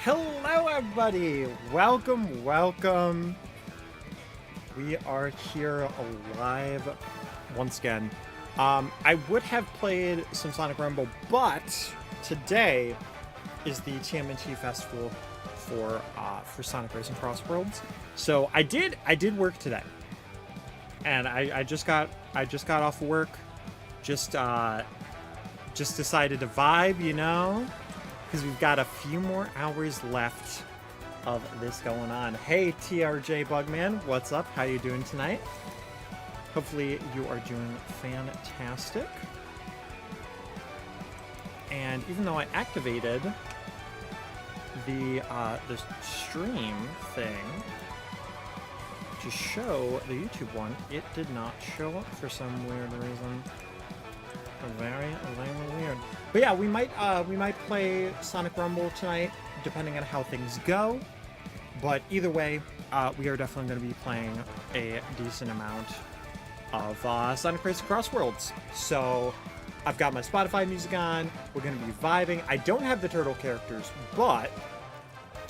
Hello everybody! Welcome. We are here live once again. I would have played some Sonic Rumble, but today is the TMNT Festival for Sonic Racing Cross Worlds. So I did work today. And I just got off work. Just decided to vibe, you know? Because we've got a few more hours left of this going on. Hey, TRJ Bugman, what's up? How you doing tonight? Hopefully you are doing fantastic. And even though I activated the stream thing to show the YouTube one, it did not show up for some weird reason. Very weird. But yeah, we might play Sonic Rumble tonight, depending on how things go. But either way, we are definitely going to be playing a decent amount of Sonic Racing Cross Worlds. So I've got my Spotify music on. We're going to be vibing. I don't have the turtle characters, but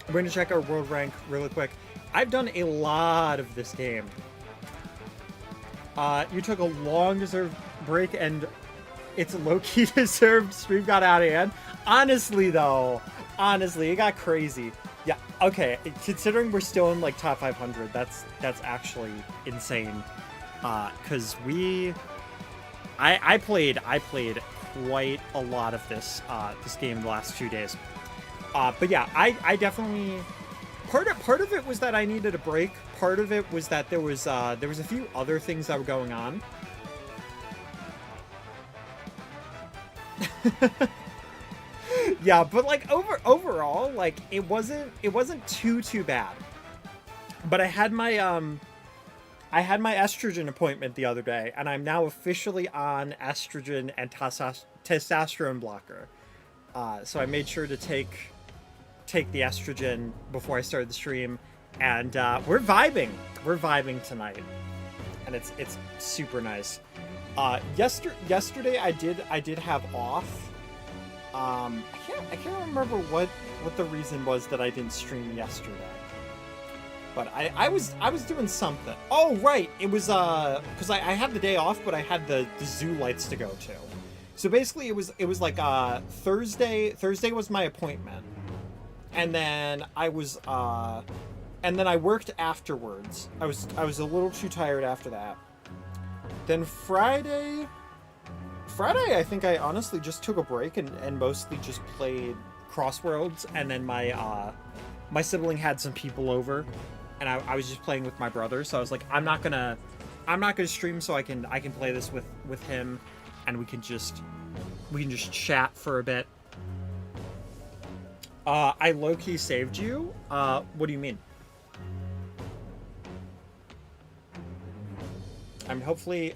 we're going to check our world rank really quick. I've done a lot of this game. You took a long deserved break, and it's a low-key deserved. Stream got out of hand. Honestly, it got crazy. Yeah, okay. Considering we're still in like top 500, that's actually insane. Cause I played quite a lot of this game the last few days. But yeah, I definitely part of it was that I needed a break. Part of it was that there was a few other things that were going on. Yeah, but like overall, like it wasn't too bad. But I had my estrogen appointment the other day, and I'm now officially on estrogen and testosterone blocker. So I made sure to take the estrogen before I started the stream, and we're vibing tonight, and it's super nice. Yesterday I did have off. I can't remember what the reason was that I didn't stream yesterday. But I was doing something. Oh right, it was because I had the day off, but I had the zoo lights to go to. So basically it was like Thursday was my appointment. And then I worked afterwards. I was a little too tired after that. Then Friday, I think I honestly just took a break and mostly just played Crossworlds. And then my sibling had some people over, and I was just playing with my brother. So I was like, I'm not gonna stream, so I can play this with him, and we can just chat for a bit. I low-key saved you. What do you mean? I mean, hopefully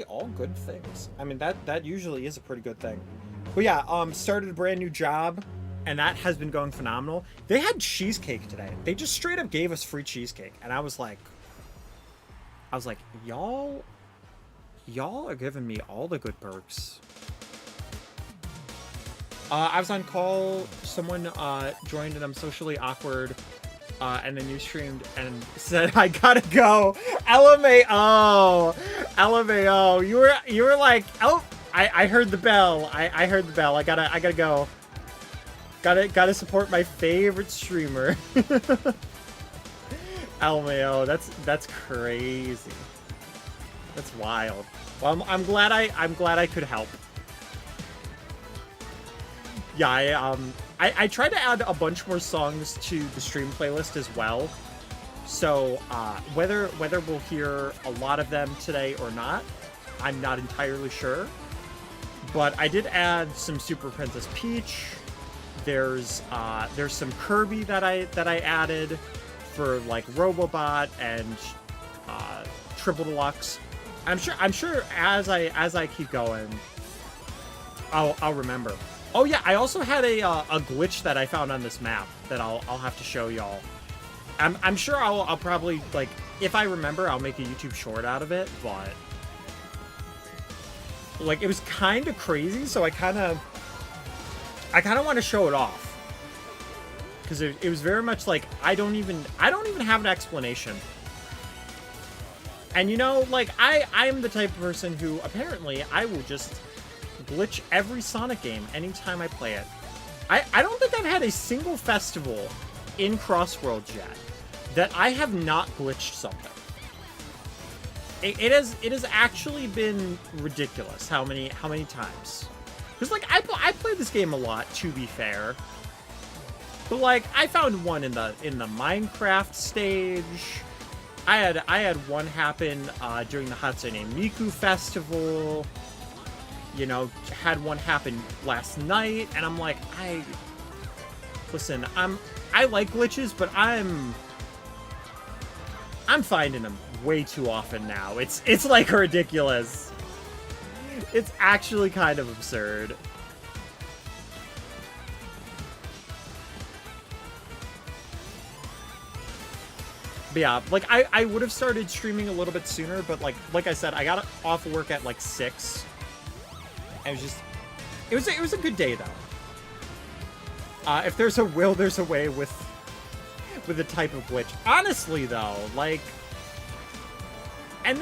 all good things. I mean, that usually is a pretty good thing. But yeah, started a brand new job, and that has been going phenomenal. They had cheesecake today. They just straight up gave us free cheesecake, and I was like, y'all are giving me all the good perks. I was on call. Someone joined, and I'm socially awkward. And then you streamed and said, I gotta go. LMAO. You were like, oh, I heard the bell. I heard the bell. I gotta go. Gotta support my favorite streamer. LMAO. That's crazy. That's wild. Well, I'm glad I could help. Yeah, I tried to add a bunch more songs to the stream playlist as well. So whether we'll hear a lot of them today or not, I'm not entirely sure. But I did add some Super Princess Peach. There's some Kirby that I added for like Robobot and Triple Deluxe. I'm sure as I keep going, I'll remember. Oh yeah, I also had a glitch that I found on this map that I'll have to show y'all. I'm sure I'll probably, like, if I remember, I'll make a YouTube short out of it, but like, it was kind of crazy, so I kind of want to show it off. because it was very much like I don't even have an explanation. And you know, like I am the type of person who apparently I will just glitch every Sonic game anytime I play it. I don't think I've had a single festival in Crossworlds yet that I have not glitched something. It has actually been ridiculous how many times. Because like I play this game a lot, to be fair. But like I found one in the Minecraft stage. I had one happen during the Hatsune Miku festival. You know, had one happen last night, and I'm like, listen, I like glitches, but I'm finding them way too often now. It's like ridiculous. It's actually kind of absurd. But yeah, like I would have started streaming a little bit sooner, but like I said, I got off work at like 6. It was a good day though. If there's a will, there's a way with the type of glitch. Honestly though, like, and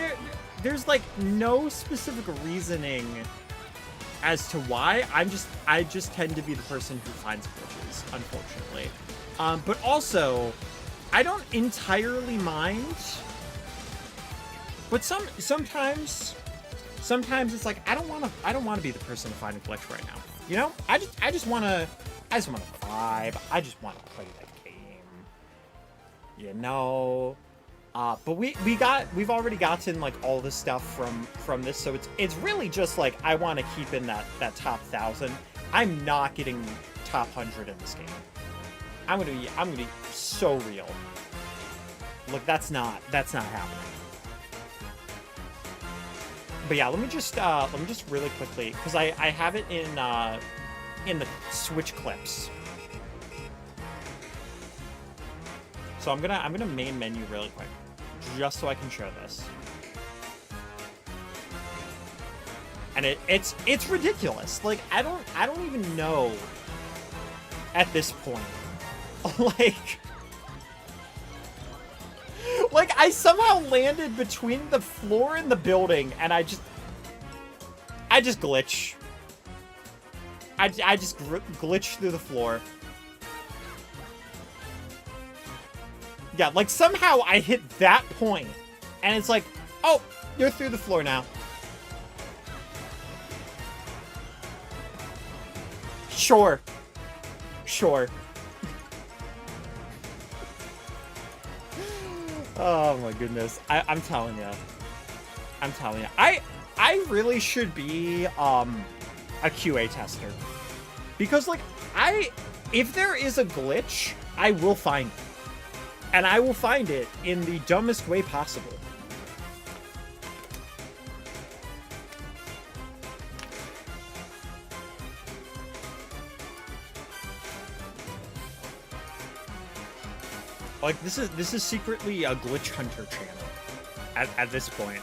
there's like no specific reasoning as to why. I just tend to be the person who finds glitches, unfortunately. But also, I don't entirely mind. But sometimes it's like I don't want to be the person to find a glitch right now. You know, I just want to vibe. I just want to play the game. You know. But we've already gotten like all this stuff from this, so it's really just like I want to keep in that top 1,000. I'm not getting top 100 in this game. I'm gonna be so real. Look, that's not happening. But yeah, let me just really quickly, because I have it in the Switch clips. So I'm gonna main menu really quick, just so I can show this. And it's ridiculous. Like I don't even know at this point. Like I somehow landed between the floor and the building, and I just glitch. I just glitch through the floor. Yeah, like somehow I hit that point, and it's like, oh, you're through the floor now. Sure. Oh my goodness. I'm telling you. I really should be a QA tester. Because like if there is a glitch, I will find it. And I will find it in the dumbest way possible. Like this is secretly a glitch hunter channel at this point.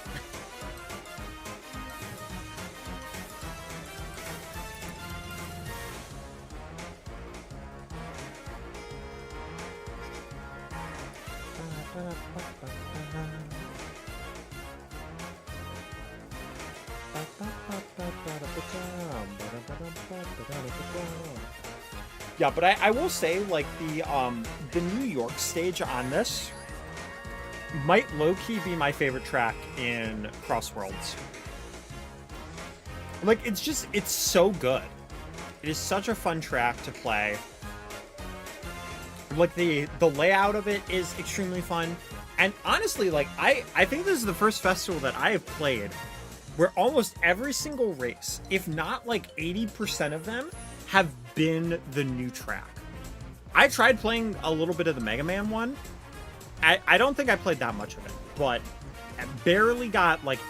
Yeah, but I will say, like, the New York stage on this might low-key be my favorite track in Crossworlds. Like, it's so good. It is such a fun track to play. Like, the layout of it is extremely fun. And honestly, like, I think this is the first festival that I have played where almost every single race, if not like 80% of them, have been the new track. I tried playing a little bit of the Mega Man one. I don't think I played that much of it, but I barely got like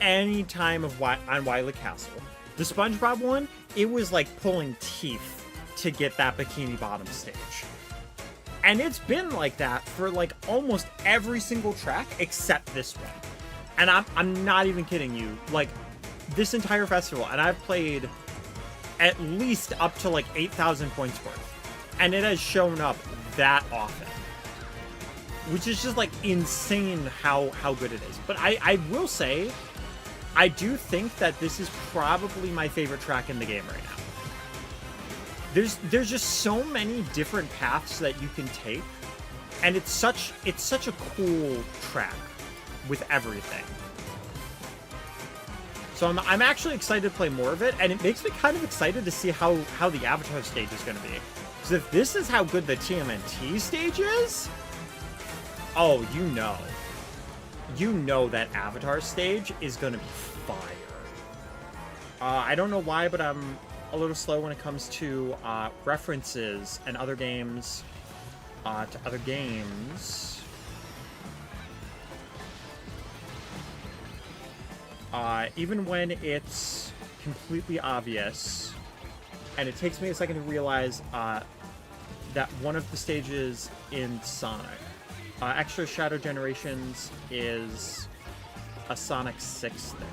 any time on Wily Castle. The SpongeBob one, it was like pulling teeth to get that Bikini Bottom stage. And it's been like that for like almost every single track except this one. And I'm not even kidding you. Like this entire festival, and I've played at least up to like 8,000 points worth. And it has shown up that often. Which is just, like, insane how good it is. But I will say, I do think that this is probably my favorite track in the game right now. There's just so many different paths that you can take, and it's such a cool track with everything. So I'm actually excited to play more of it, and it makes me kind of excited to see how the Avatar stage is going to be. Because if this is how good the TMNT stage is, oh, you know that Avatar stage is going to be fire. I don't know why, but I'm a little slow when it comes to references and other games to other games. Even when it's completely obvious, and it takes me a second to realize that one of the stages in Sonic, Extra Shadow Generations, is a Sonic 6 thing.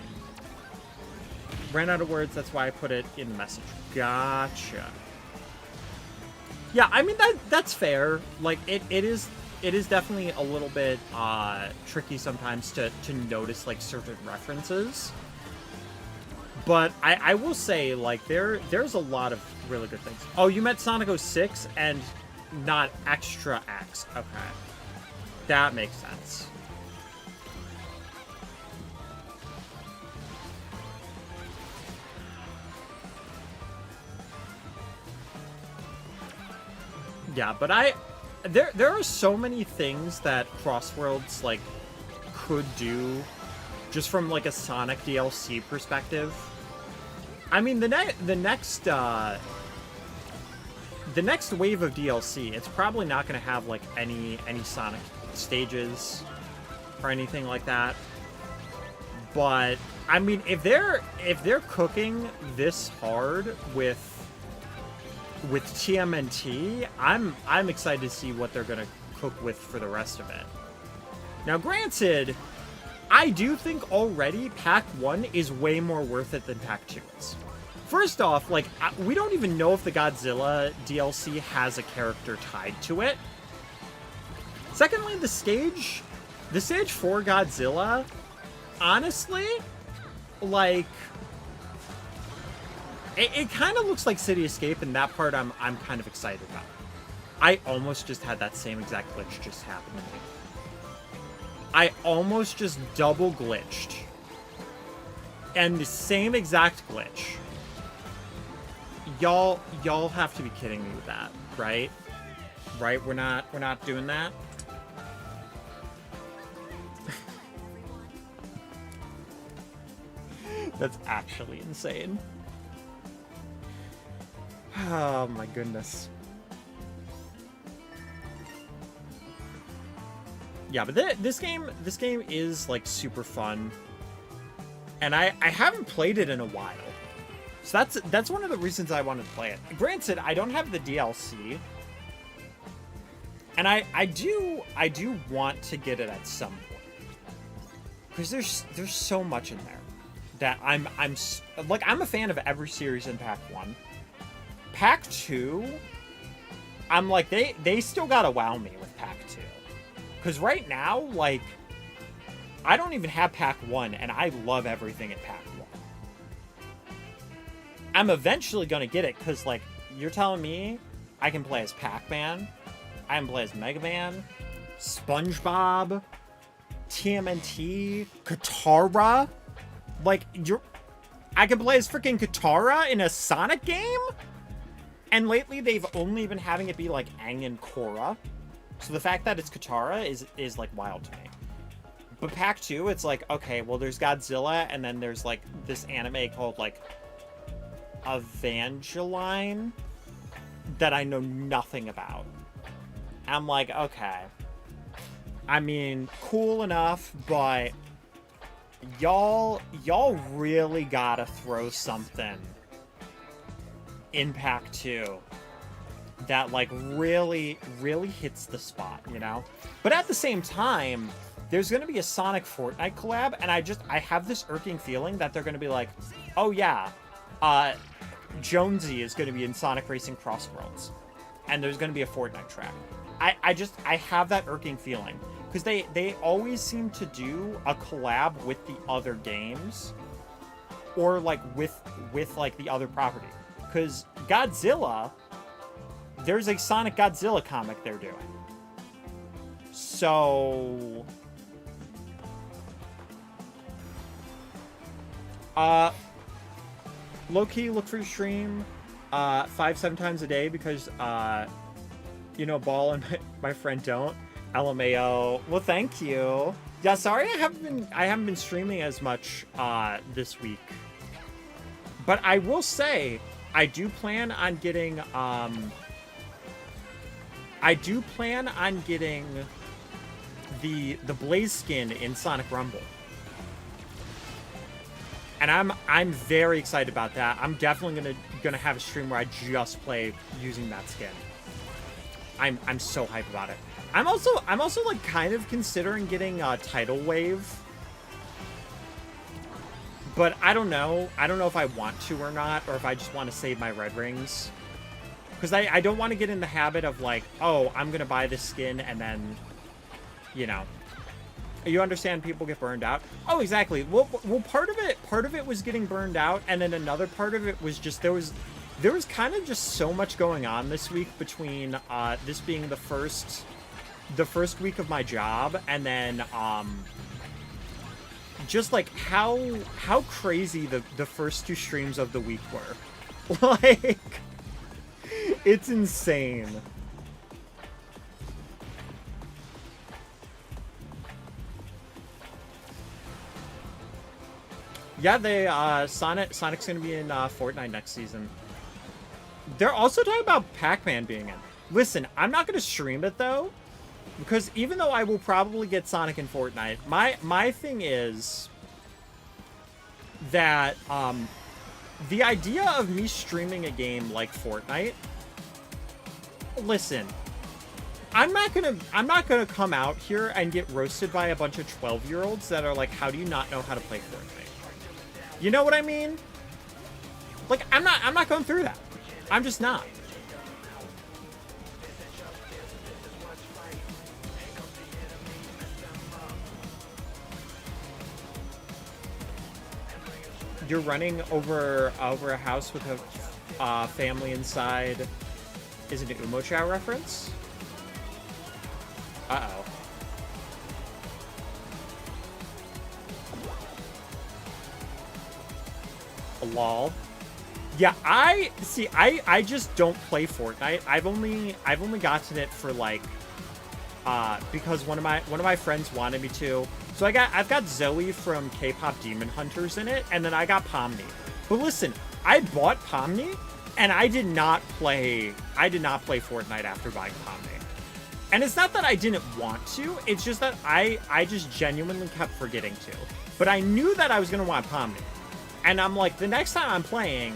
Ran out of words, that's why I put it in the message. Gotcha. Yeah, I mean, that's fair. Like, it is definitely a little bit tricky sometimes to notice, like, certain references. But I will say, like, there's a lot of really good things. Oh, you meant Sonic 06 and not Extra X. Okay. That makes sense. Yeah, but there are so many things that Crossworlds, like, could do just from, like, a Sonic DLC perspective. I mean, the next wave of DLC, it's probably not going to have, like, any Sonic stages or anything like that. But I mean, if they're cooking this hard with TMNT, I'm excited to see what they're gonna cook with for the rest of it. Now, granted, I do think already Pack 1 is way more worth it than Pack 2 is. First off, like, we don't even know if the Godzilla DLC has a character tied to it. Secondly, the stage for Godzilla, honestly, like, it kind of looks like City Escape, and that part I'm kind of excited about. I almost just had that same exact glitch just happen to me. I almost just double glitched. And the same exact glitch. Y'all have to be kidding me with that, right? Right? We're not doing that. That's actually insane. Oh my goodness. Yeah, but this game is, like, super fun. And I haven't played it in a while. So that's one of the reasons I wanted to play it. Granted, I don't have the DLC. And I do want to get it at some point. Because there's so much in there that I'm a fan of every series in Pack 1. Pack 2, I'm like, they still gotta wow me with Pack 2. Because right now, like, I don't even have Pack 1, and I love everything in Pack 1. I'm eventually gonna get it, because, like, you're telling me I can play as Pac-Man, I can play as Mega Man, SpongeBob, TMNT, Katara. Like, I can play as freaking Katara in a Sonic game? And lately, they've only been having it be, like, Aang and Korra. So the fact that it's Katara is like, wild to me. But Pack 2, it's like, okay, well, there's Godzilla, and then there's, like, this anime called, like, Evangeline that I know nothing about. I'm like, okay. I mean, cool enough, but y'all really gotta throw something in Pack 2 that, like, really hits the spot, you know? But at the same time, there's gonna be a Sonic Fortnite collab, and I have this irking feeling that they're gonna be like, oh yeah, Jonesy is gonna be in Sonic Racing Crossworlds. and there's going to be a Fortnite track. I have that irking feeling because they always seem to do a collab with the other games or like with like the other property. Because Godzilla, there's a Sonic Godzilla comic they're doing. So low-key look for your stream 5-7 times a day because you know, Ball and my friend don't. LMAO. Well, thank you. Yeah, sorry I haven't been streaming as much this week. But I will say I do plan on getting the Blaze skin in Sonic Rumble. And I'm very excited about that. I'm definitely gonna have a stream where I just play using that skin. I'm so hyped about it. I'm also like kind of considering getting Tidal Wave. But I don't know. I don't know if I want to or not, or if I just want to save my red rings. Because I don't want to get in the habit of like, oh, I'm gonna buy this skin and then, you know. You understand people get burned out? Oh, exactly. Well, part of it was getting burned out, and then another part of it was just there was kind of just so much going on this week between this being the first week of my job, and then just like how crazy the first 2 streams of the week were. Like, it's insane. Yeah, Sonic's gonna be in Fortnite next season. They're also talking about Pac-Man being in. Listen, I'm not gonna stream it though, because even though I will probably get Sonic in Fortnite, my thing is that the idea of me streaming a game like Fortnite. Listen, I'm not gonna come out here and get roasted by a bunch of 12-year-olds that are like, how do you not know how to play Fortnite? You know what I mean? Like, I'm not going through that. I'm just not. You're running over a house with a family inside. Is it an Umo Chow reference? Uh-oh. Lol. Yeah, I just don't play Fortnite. I've only gotten it for like because one of my friends wanted me to. So I've got Zoe from K-pop Demon Hunters in it, and then I got Pomni. But listen, I bought Pomni and I did not play Fortnite after buying Pomni. And it's not that I didn't want to, it's just that I just genuinely kept forgetting to. But I knew that I was gonna want Pomni. And I'm like, the next time I'm playing,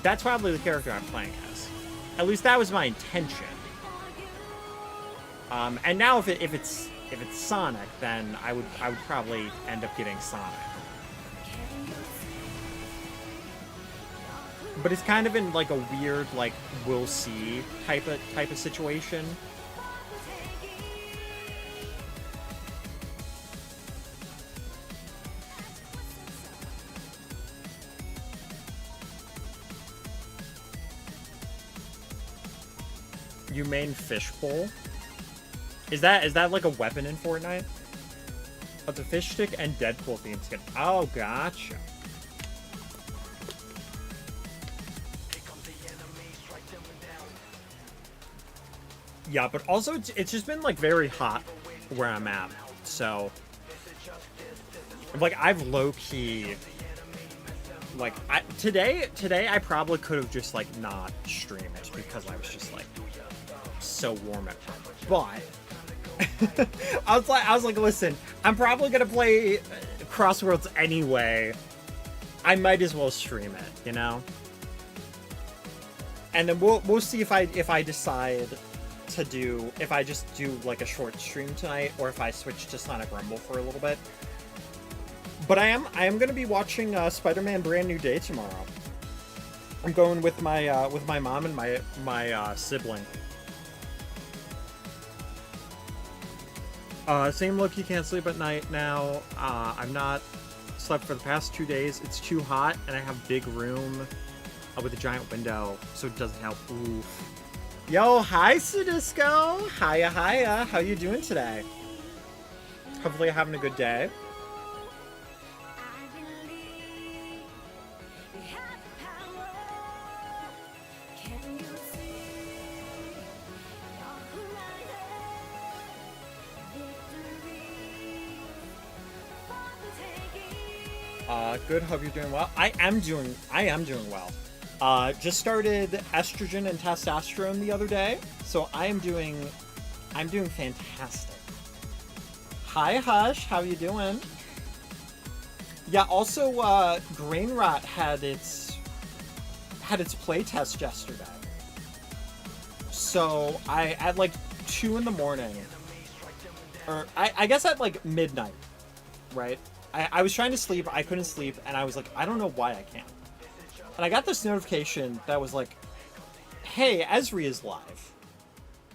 that's probably the character I'm playing as. At least that was my intention. And now if it's Sonic, then I would probably end up getting Sonic. But it's kind of in like a weird like we'll see type of situation. You main fishbowl? Is that like a weapon in Fortnite? Oh, the fish stick and Deadpool theme skin. Oh, gotcha. Yeah, but also it's just been like very hot where I'm at. So like I've low-key like today I probably could have just like not streamed because I was just like so warm at home. But I was like, listen, I'm probably gonna play Crossworlds anyway. I might as well stream it, you know. And then we'll see if I decide to do if I just do like a short stream tonight or if I switch to Sonic Rumble for a little bit. But I am gonna be watching Spider-Man Brand New Day tomorrow. I'm going with my mom and my sibling. Same look, you can't sleep at night now. I've not slept for the past 2 days. It's too hot, and I have a big room with a giant window, so it doesn't help. Ooh. Yo, hi, Sadisco. Hiya, hiya. How you doing today? Hopefully you're having a good day. Good. Hope you're doing well. I am doing well. Just started estrogen and testosterone the other day, so I'm doing fantastic. Hi, Hush. How you doing? Yeah. Also, Grain Rot had its play test yesterday. So at like 2 in the morning, or I guess at like midnight, right? I was trying to sleep, I couldn't sleep, and I was like, I don't know why I can't. And I got this notification that was like, hey, Esri is live.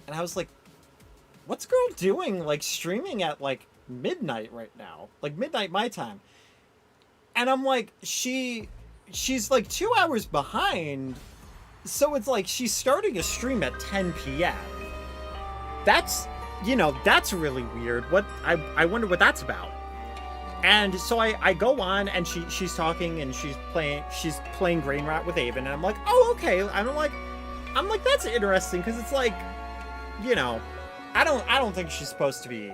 And I was like, what's girl doing, like, streaming at, like, midnight right now? Like, midnight my time. And I'm like, she's, like, 2 hours behind, so it's like she's starting a stream at 10 p.m. That's, that's really weird. I wonder what that's about. And so I go on, and she's talking, and she's playing Grain Rot with Avon, and I'm like, oh, okay. I'm like that's interesting, because it's like, I don't think she's supposed to be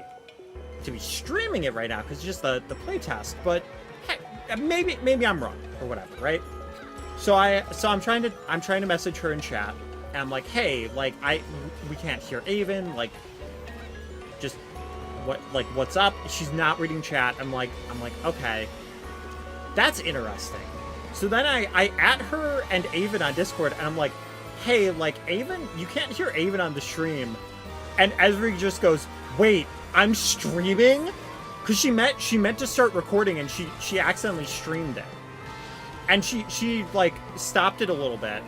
streaming it right now, because it's just the playtest. But hey, maybe I'm wrong or whatever, right? So I'm trying to message her in chat, and I'm like, hey, like we can't hear Avon, like just. What's up? She's not reading chat. I'm like, okay, that's interesting. So then I at her and Avon on Discord, and I'm like, hey, like, Avon, you can't hear Avon on the stream. And Esri just goes, wait, I'm streaming? Because she meant to start recording, and she accidentally streamed it. And she like stopped it a little bit.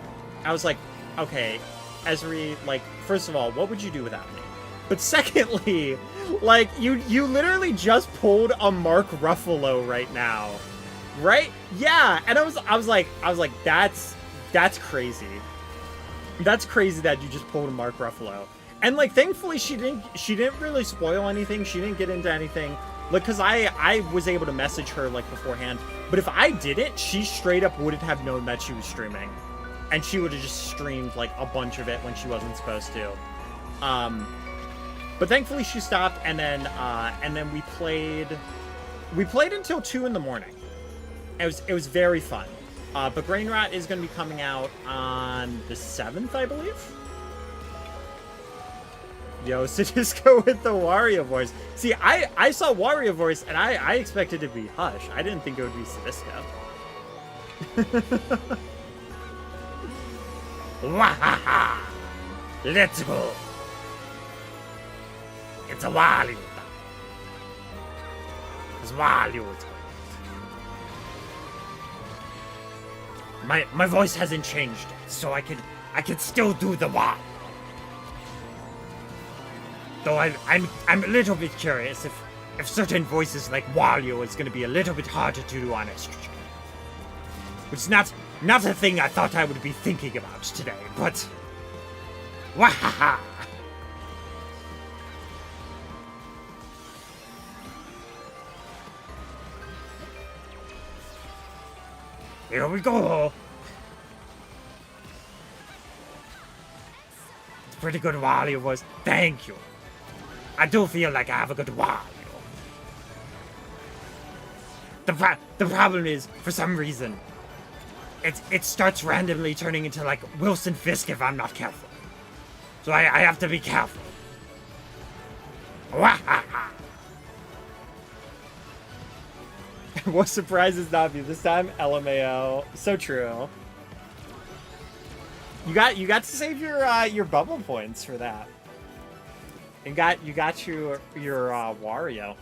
I was like, okay, Esri, like, first of all, what would you do without me? But secondly, like, you literally just pulled a Mark Ruffalo right now, right? Yeah, and I was like, that's crazy. That's crazy that you just pulled a Mark Ruffalo. And like, thankfully she didn't really spoil anything. She didn't get into anything. Like, because I was able to message her like beforehand. But if I didn't, she straight up wouldn't have known that she was streaming, and she would have just streamed like a bunch of it when she wasn't supposed to. But thankfully she stopped, and then we played until 2 in the morning. It was very fun. But Grain Rot is going to be coming out on the 7th, I believe. Yo, Sadisco with the Wario voice. See, I saw Wario voice, and I expected it to be Hush. I didn't think it would be Sadisco. Wahaha! Let's go! It's a Wario. It's Wario. My voice hasn't changed, so I can still do the Wario. Though I'm a little bit curious if certain voices like Wario is going to be a little bit harder to do on estrogen. Which is not a thing I thought I would be thinking about today, but wahaha. Here we go. It's a pretty good Wario voice. Thank you. I do feel like I have a good Wario. The problem is, for some reason, it starts randomly turning into like Wilson Fisk if I'm not careful. So I have to be careful. What surprises not me this time? LMAO. So true. You got to save your bubble points for that. And you got your Wario.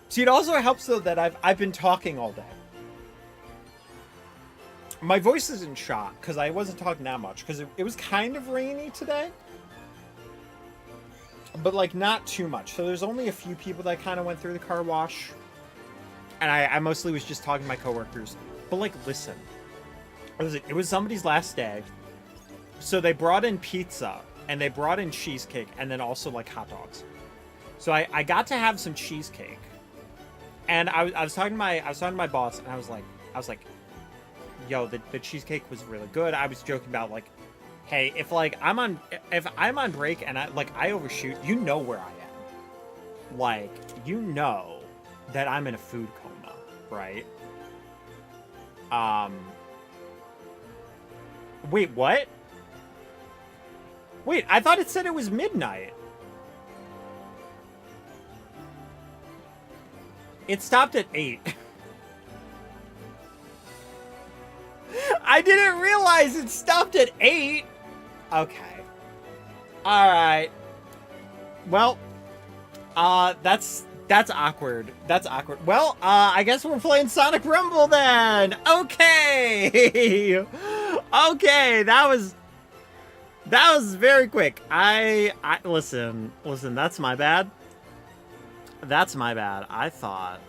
See, it also helps though that I've been talking all day. My voice isn't shot because I wasn't talking that much because it was kind of rainy today. But, like, not too much. So there's only a few people that kind of went through the car wash. And I mostly was just talking to my coworkers. But, like, listen. It was somebody's last day. So they brought in pizza. And they brought in cheesecake. And then also, like, hot dogs. So I got to have some cheesecake. And I was talking to my boss. And I was like, yo, the cheesecake was really good. I was joking about, like, hey, if I'm on break and I overshoot, you know where I am. Like, you know that I'm in a food coma, right? Wait, what? Wait, I thought it said it was midnight. It stopped at 8. I didn't realize it stopped at 8. Okay. Alright. Well, that's awkward. That's awkward. Well, I guess we're playing Sonic Rumble then. Okay. Okay, that was very quick. I listen, that's my bad. That's my bad. I thought.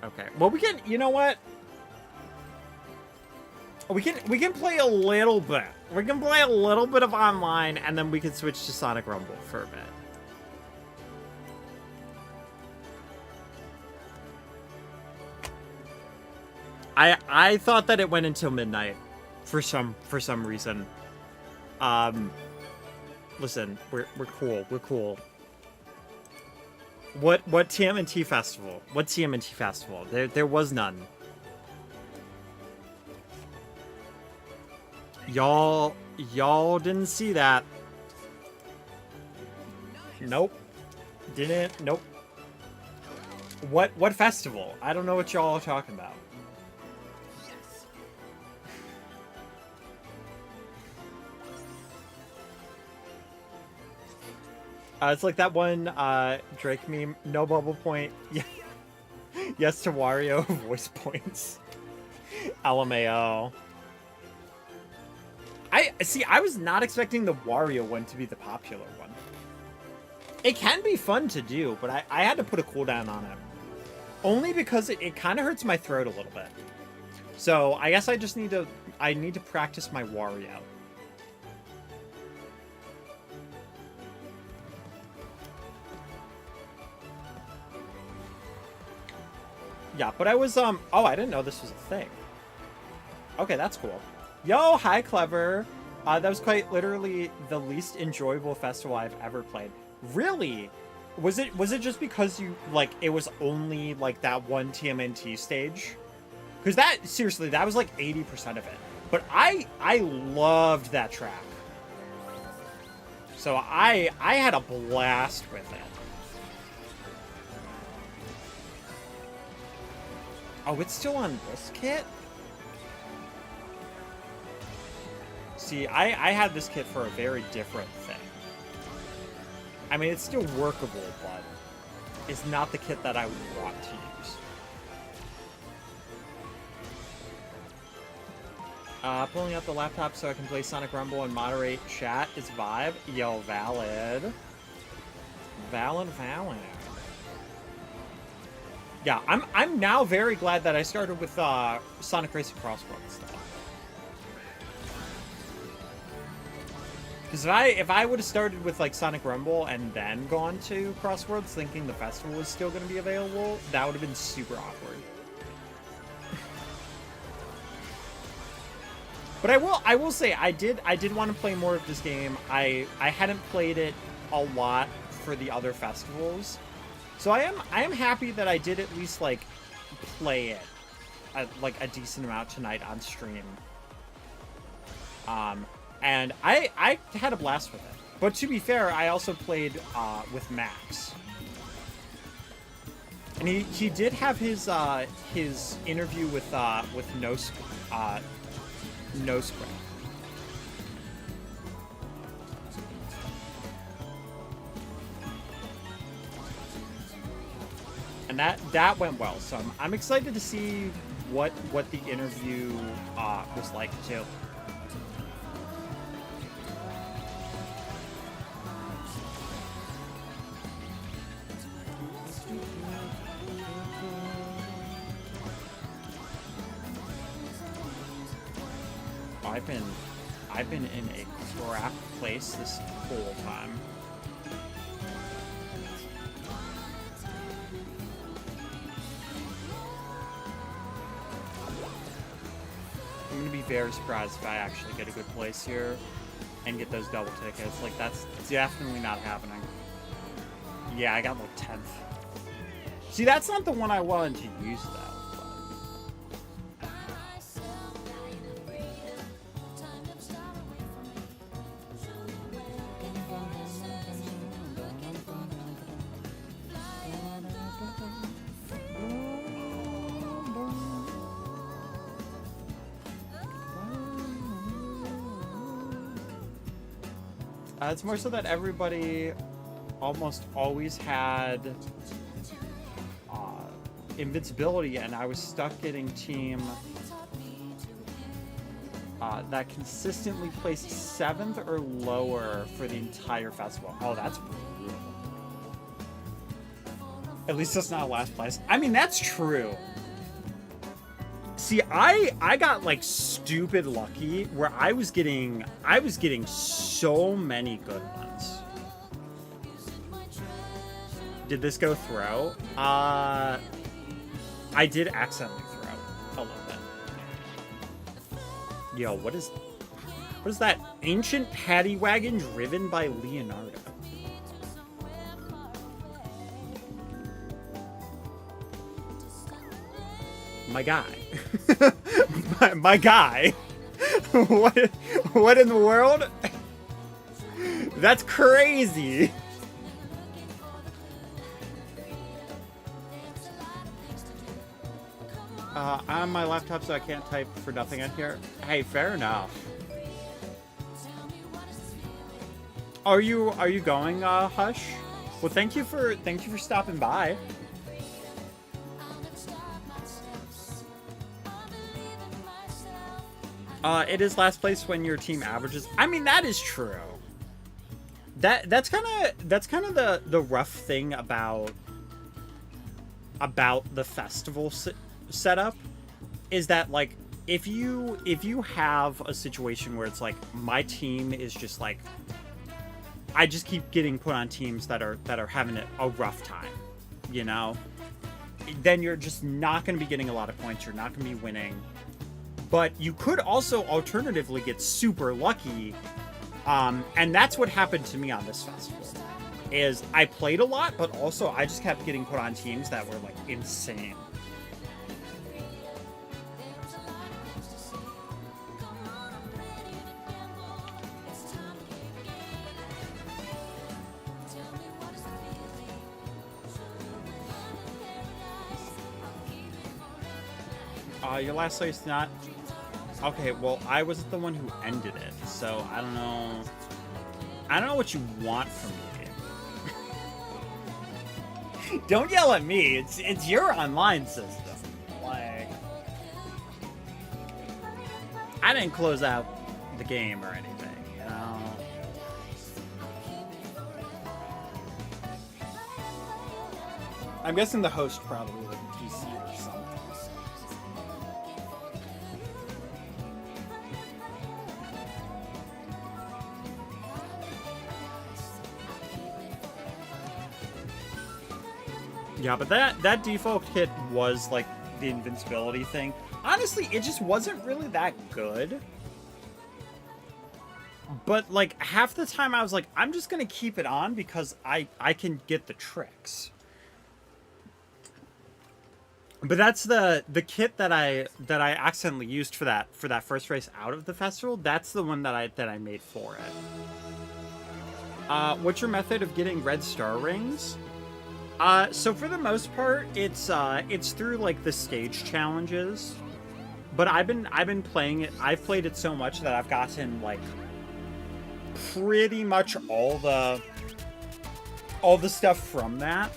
Okay. Well, we can, you know what? We can play a little bit. We can play a little bit of online, and then we can switch to Sonic Rumble for a bit. I thought that it went until midnight for some reason. Listen, we're cool. We're cool. What TMNT festival? What TMNT festival? There was none. Y'all didn't see that. Nope. Didn't. Nope. What festival? I don't know what y'all are talking about. It's like that one Drake meme. No bubble point. Yeah. Yes to Wario. Voice points. LMAO. I was not expecting the Wario one to be the popular one. It can be fun to do, but I had to put a cooldown on it. Only because it kind of hurts my throat a little bit. So I guess I need to practice my Wario. Yeah, but I was, oh, I didn't know this was a thing. Okay, that's cool. Yo, hi, Clever. That was quite literally the least enjoyable festival I've ever played. Really? Was it just because it was only, like, that one TMNT stage? Because seriously, that was, like, 80% of it. But I loved that track. So I had a blast with it. Oh, it's still on this kit? See, I had this kit for a very different thing. I mean, it's still workable, but it's not the kit that I would want to use. Pulling up the laptop so I can play Sonic Rumble and moderate chat is vibe. Yo, valid. Valid. Yeah, I'm now very glad that I started with Sonic Racing Crossroads though. Because if I would have started with like Sonic Rumble and then gone to Crossroads thinking the festival was still going to be available, that would have been super awkward. But I will say I did want to play more of this game. I hadn't played it a lot for the other festivals. So I am happy that I did at least like play it like a decent amount tonight on stream. And I had a blast with it. But to be fair, I also played with Max. And he did have his interview with No Script. And that went well. So I'm excited to see what the interview was like too. I've been in a crap place this whole time. I'm gonna be very surprised if I actually get a good place here and get those double tickets. Like, that's definitely not happening. Yeah, I got like 10th. See, that's not the one I wanted to use though. It's more so that everybody almost always had invincibility, and I was stuck getting team that consistently placed 7th or lower for the entire festival. Oh, that's brutal. At least that's not last place. I mean, that's true. See, I got like stupid lucky where I was getting so many good ones. Did this go throw? I did accidentally throw a little bit. Yo, what is that ancient paddy wagon driven by Leonardo? My guy. my guy. What in the world? That's crazy. I'm on my laptop, so I can't type for nothing on here. Hey, fair enough. Are you going, Hush? Well, thank you for stopping by. It is last place when your team averages. I mean, that is true. That's kind of the rough thing about the festival setup is that, like, if you have a situation where it's like my team is just like, I just keep getting put on teams that are having a rough time, you know, then you're just not going to be getting a lot of points. You're not going to be winning. But you could also alternatively get super lucky, and that's what happened to me on this festival. Is I played a lot, but also I just kept getting put on teams that were like insane. Your last place not... Okay, well, I wasn't the one who ended it, so I don't know... I don't know what you want from me. Don't yell at me, it's your online system. Like... I didn't close out the game or anything, you know? I'm guessing the host probably like a PC or something. Yeah, but that default kit was like the invincibility thing. Honestly, it just wasn't really that good. But like half the time I was like, I'm just gonna keep it on because I can get the tricks. But that's the kit that I accidentally used for that first race out of the festival. That's the one that I made for it. What's your method of getting red star rings? So for the most part, it's through like the stage challenges. But I've been playing it. I've played it so much that I've gotten like pretty much all the stuff from that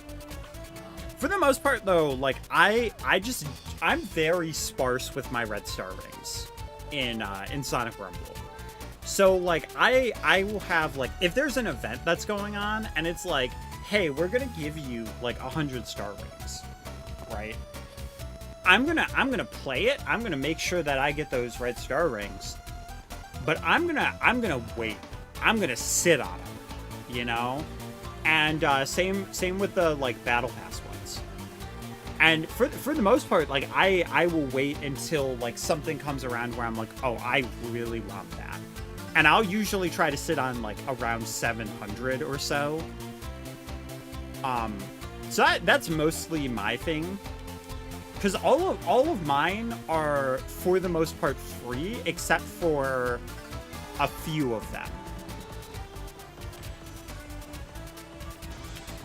For the most part, though, like, I'm very sparse with my red star rings in Sonic Rumble. So, like, I will have, like, if there's an event that's going on, and it's like, hey, we're gonna give you, like, 100 star rings, right? I'm gonna play it. I'm gonna make sure that I get those red star rings, but I'm gonna wait. I'm gonna sit on them, you know? And same with the, like, battle pass ones. And for the most part, like, I will wait until, like, something comes around where I'm like, oh, I really want that. And I'll usually try to sit on, like, around 700 or so. So that's mostly my thing. Because all of mine are, for the most part, free, except for a few of them.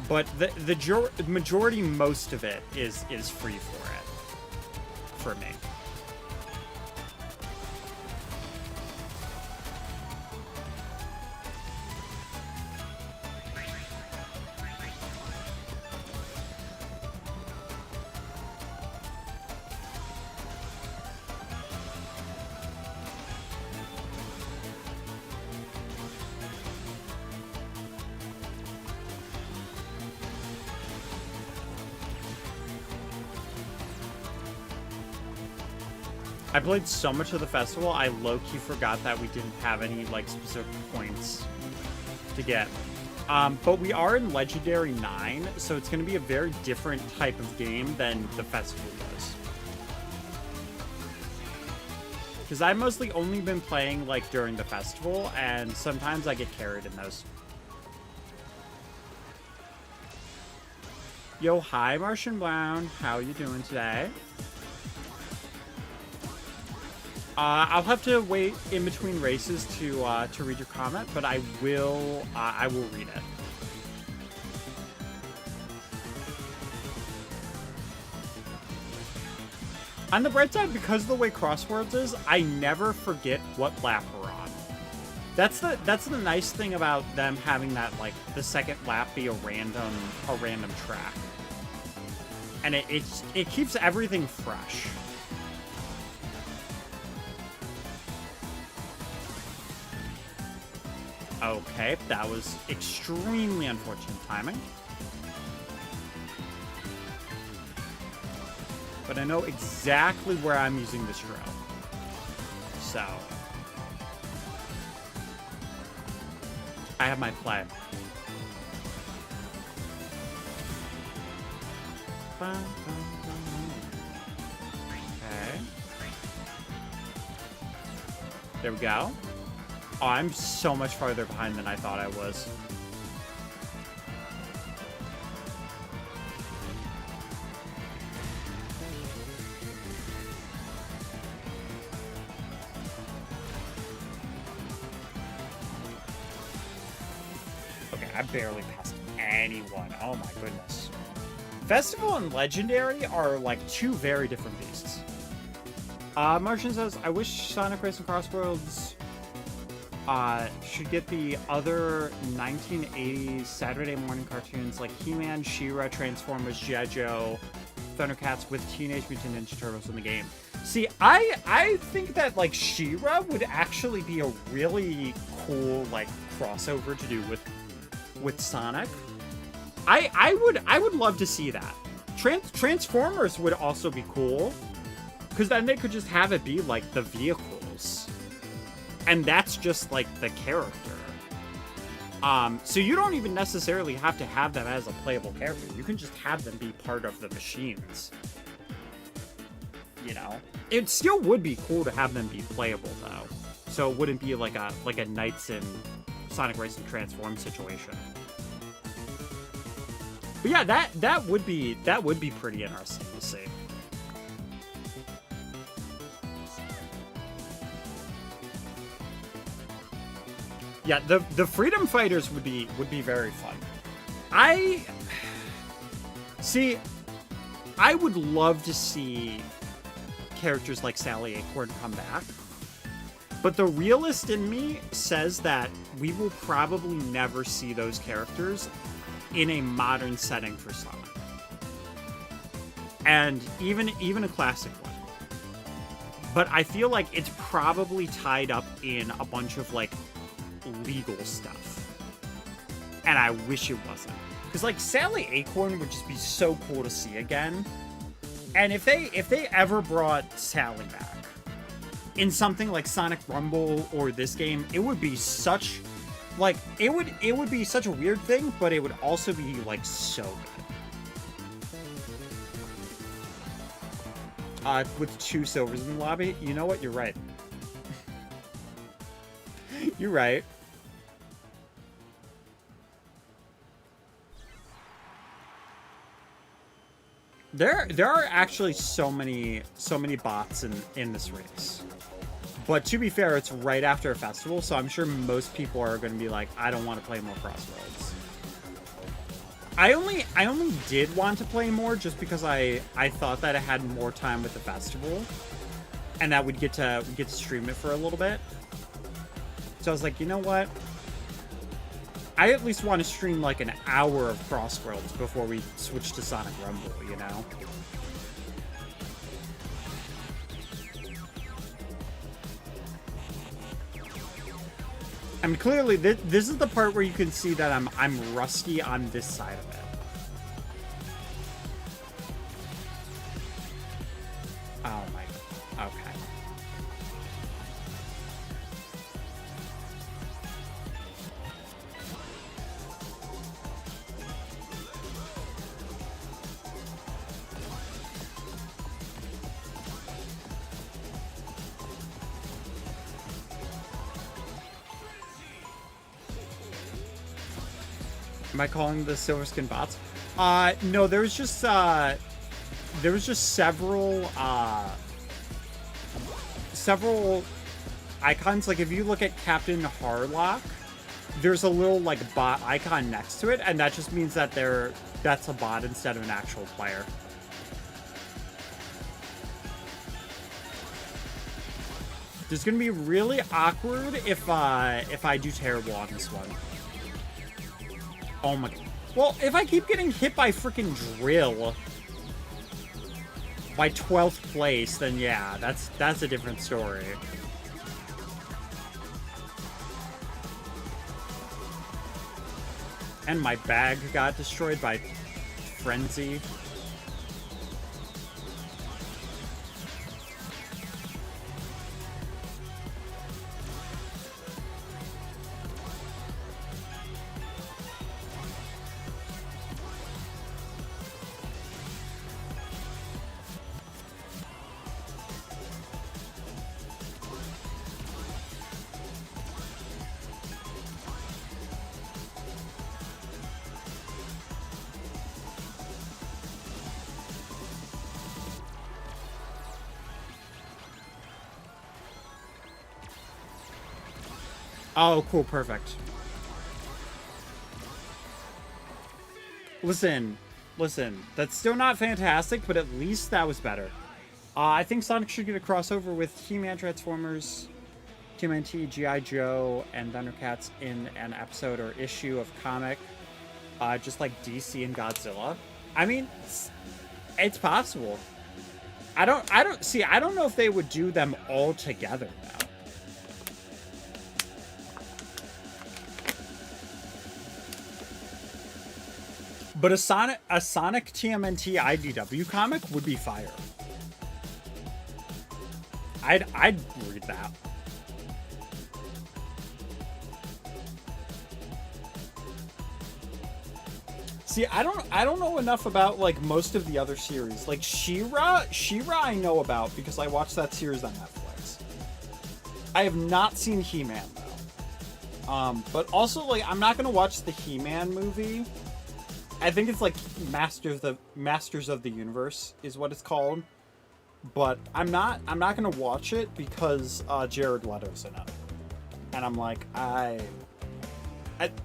But the majority, most of it, is free for me. I played so much of the festival, I low-key forgot that we didn't have any, like, specific points to get. But we are in Legendary 9, so it's going to be a very different type of game than the festival was. Because I've mostly only been playing, like, during the festival, and sometimes I get carried in those. Yo, hi, Martian Brown. How you doing today? I'll have to wait in between races to read your comment, but I will read it. On the bright side, because of the way Crosswords is, I never forget what lap we're on. That's the nice thing about them having that, like, the second lap be a random track, and it keeps everything fresh. Okay, that was extremely unfortunate timing. But I know exactly where I'm using this drill. So I have my play. Okay. There we go. Oh, I'm so much farther behind than I thought I was. Okay, I barely passed anyone. Oh my goodness. Festival and Legendary are like two very different beasts. Martian says, I wish Sonic Race and Crossworlds should get the other 1980s Saturday morning cartoons like He-Man, She-Ra, Transformers, G.I. Joe, Thundercats with Teenage Mutant Ninja Turtles in the game. See, I think that, like, She-Ra would actually be a really cool, like, crossover to do with Sonic. I would love to see that. Transformers would also be cool, because then they could just have it be, like, the vehicles. And that's just, like, the character. So you don't even necessarily have to have them as a playable character. You can just have them be part of the machines. You know? It still would be cool to have them be playable, though. So it wouldn't be like a Knights in Sonic Race and Transform situation. But yeah, that would be pretty interesting to see. Yeah, the Freedom Fighters would be very fun. I would love to see characters like Sally Acorn come back. But the realist in me says that we will probably never see those characters in a modern setting for Sonic. and even a classic one. But I feel like it's probably tied up in a bunch of like legal stuff, and I wish it wasn't. Because like Sally Acorn would just be so cool to see again, and if they ever brought Sally back in something like Sonic Rumble or this game, it would be such like it would be such a weird thing, but it would also be like so good. With 2 silvers in the lobby, you know what? You're right. You're right. There are actually so many bots in this race. But to be fair, it's right after a festival, so I'm sure most people are going to be like, I don't want to play more Crossroads. I only did want to play more just because I thought that I had more time with the festival, and that we'd get to stream it for a little bit. So I was like, you know what? I at least want to stream like an hour of Crossroads before we switch to Sonic Rumble, you know? I mean, clearly, this is the part where you can see that I'm rusty on this side of it. Oh my, okay. Am I calling the silver skin bots? No, there was just several icons. Like if you look at Captain Harlock, there's a little like bot icon next to it, and that just means that that's a bot instead of an actual player. It's gonna be really awkward if I do terrible on this one. Oh my... Well, if I keep getting hit by freaking Drill by 12th place, then yeah, that's a different story. And my bag got destroyed by Frenzy. Oh, cool, perfect. Listen, that's still not fantastic, but at least that was better. I think Sonic should get a crossover with He-Man, Transformers, TMNT, G.I. Joe, and Thundercats in an episode or issue of comic, just like DC and Godzilla. I mean, it's possible. I don't know if they would do them all together, though. But a Sonic TMNT IDW comic would be fire. I'd read that. See, I don't know enough about like most of the other series. Like She-Ra I know about because I watched that series on Netflix. I have not seen He-Man though. But also like I'm not gonna watch the He-Man movie. I think it's like Masters of the Universe is what it's called, but I'm not gonna watch it because Jared Leto's in it, and I'm like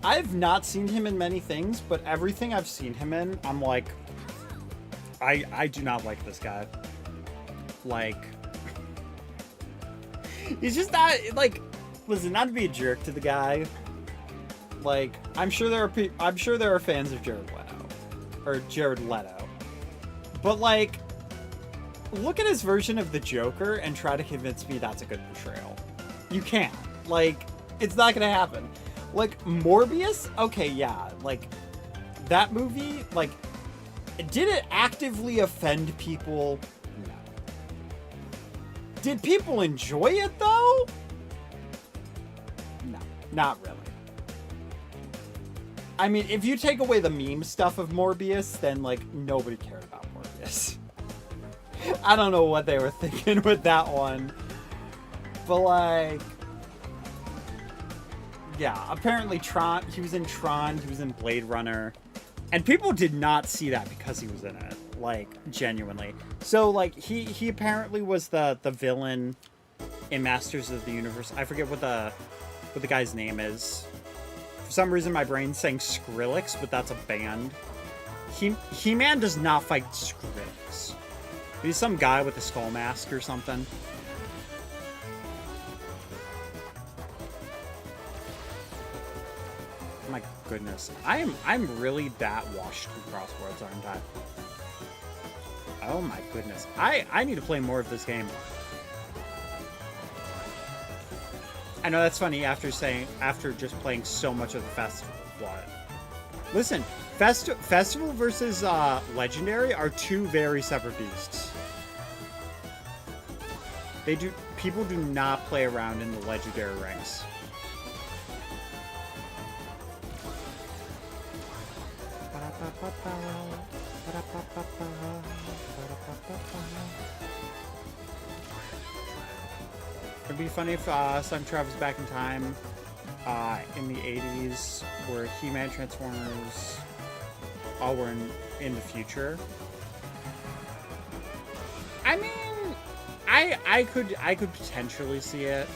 I've not seen him in many things, but everything I've seen him in, I'm like I do not like this guy. Like he's just not like, listen, not to be a jerk to the guy. Like I'm sure there are fans of Jared Leto. Or Jared Leto. But, like, look at his version of the Joker and try to convince me that's a good portrayal. You can't. Like, it's not gonna happen. Like, Morbius? Okay, yeah. Like, that movie, like, did it actively offend people? No. Did people enjoy it, though? No, not really. I mean, if you take away the meme stuff of Morbius, then, like, nobody cared about Morbius. I don't know what they were thinking with that one. But, like... yeah, apparently Tron... he was in Tron, he was in Blade Runner. And people did not see that because he was in it. Like, genuinely. So, like, he apparently was the villain in Masters of the Universe. I forget what the guy's name is. For some reason, my brain's saying Skrillex, but that's a band. He-Man does not fight Skrillex. He's some guy with a skull mask or something. My goodness. I'm really that washed in crosswords, aren't I? Oh my goodness. I need to play more of this game. I know that's funny after just playing so much of the festival. What? Listen, festival versus legendary are two very separate beasts. People do not play around in the legendary ranks. It'd be funny if some travels back in time in the 80s where He-Man, Transformers all were in the future. I mean, I could potentially see it.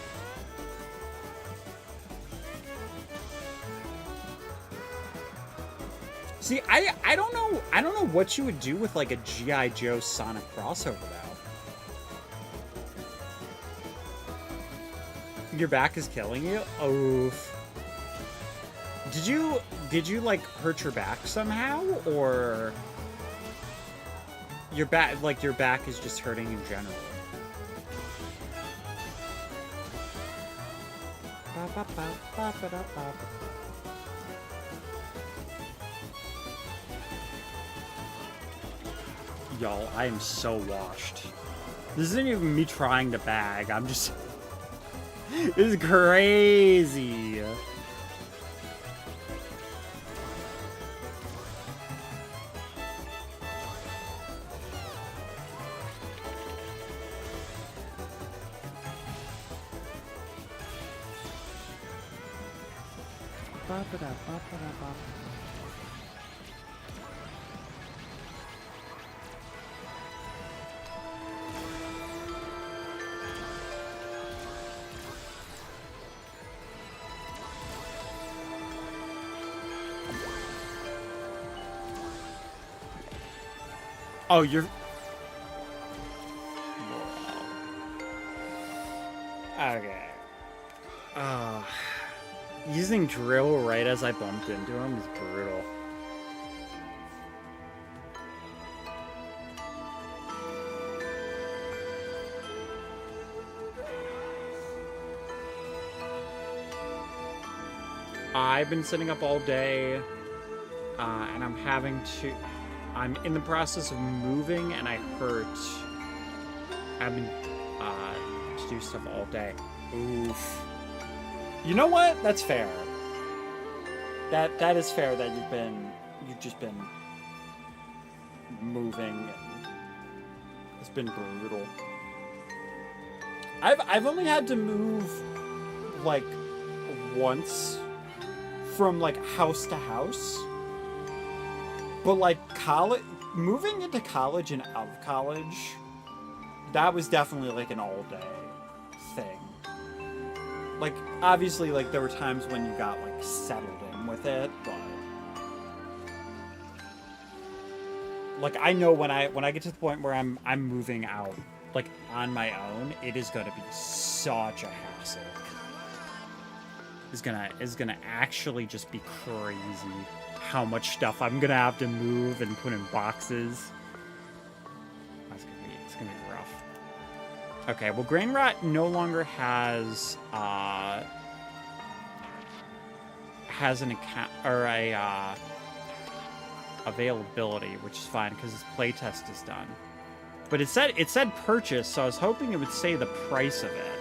See, I don't know what you would do with like a G.I. Joe Sonic crossover though. Your back is killing you? Oof. Did you like hurt your back somehow, or your back is just hurting in general? Y'all, I am so washed. This isn't even me trying to bag. I'm just... this is crazy. Oh, you're... okay. Using drill right as I bumped into him is brutal. I've been sitting up all day, and I'm in the process of moving, and I hurt. I've been to do stuff all day. Oof. You know what? That's fair. That is fair that you've just been moving. It's been brutal. I've only had to move like once from like house to house. But like moving into college and out of college, that was definitely like an all day thing. Like, obviously, like, there were times when you got, like, settled in with it, but... like, I know when I get to the point where I'm moving out, like, on my own, it is gonna be such a hassle. It's gonna actually just be crazy how much stuff I'm gonna have to move and put in boxes. It's gonna be rough. Okay, well, Grain Rot no longer has an account or a availability, which is fine because its playtest is done. But it said purchase, so I was hoping it would say the price of it.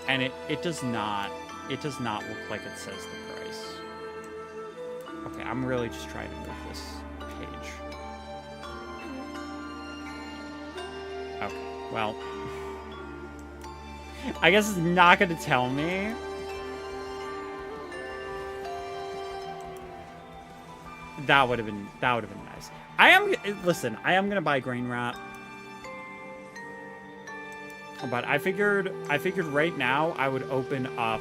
And it does not look like it says the price. Okay, I'm really just trying to move this page. Okay, well, I guess it's not going to tell me. That would have been nice. I am going to buy Grain Rot. But I figured right now I would open up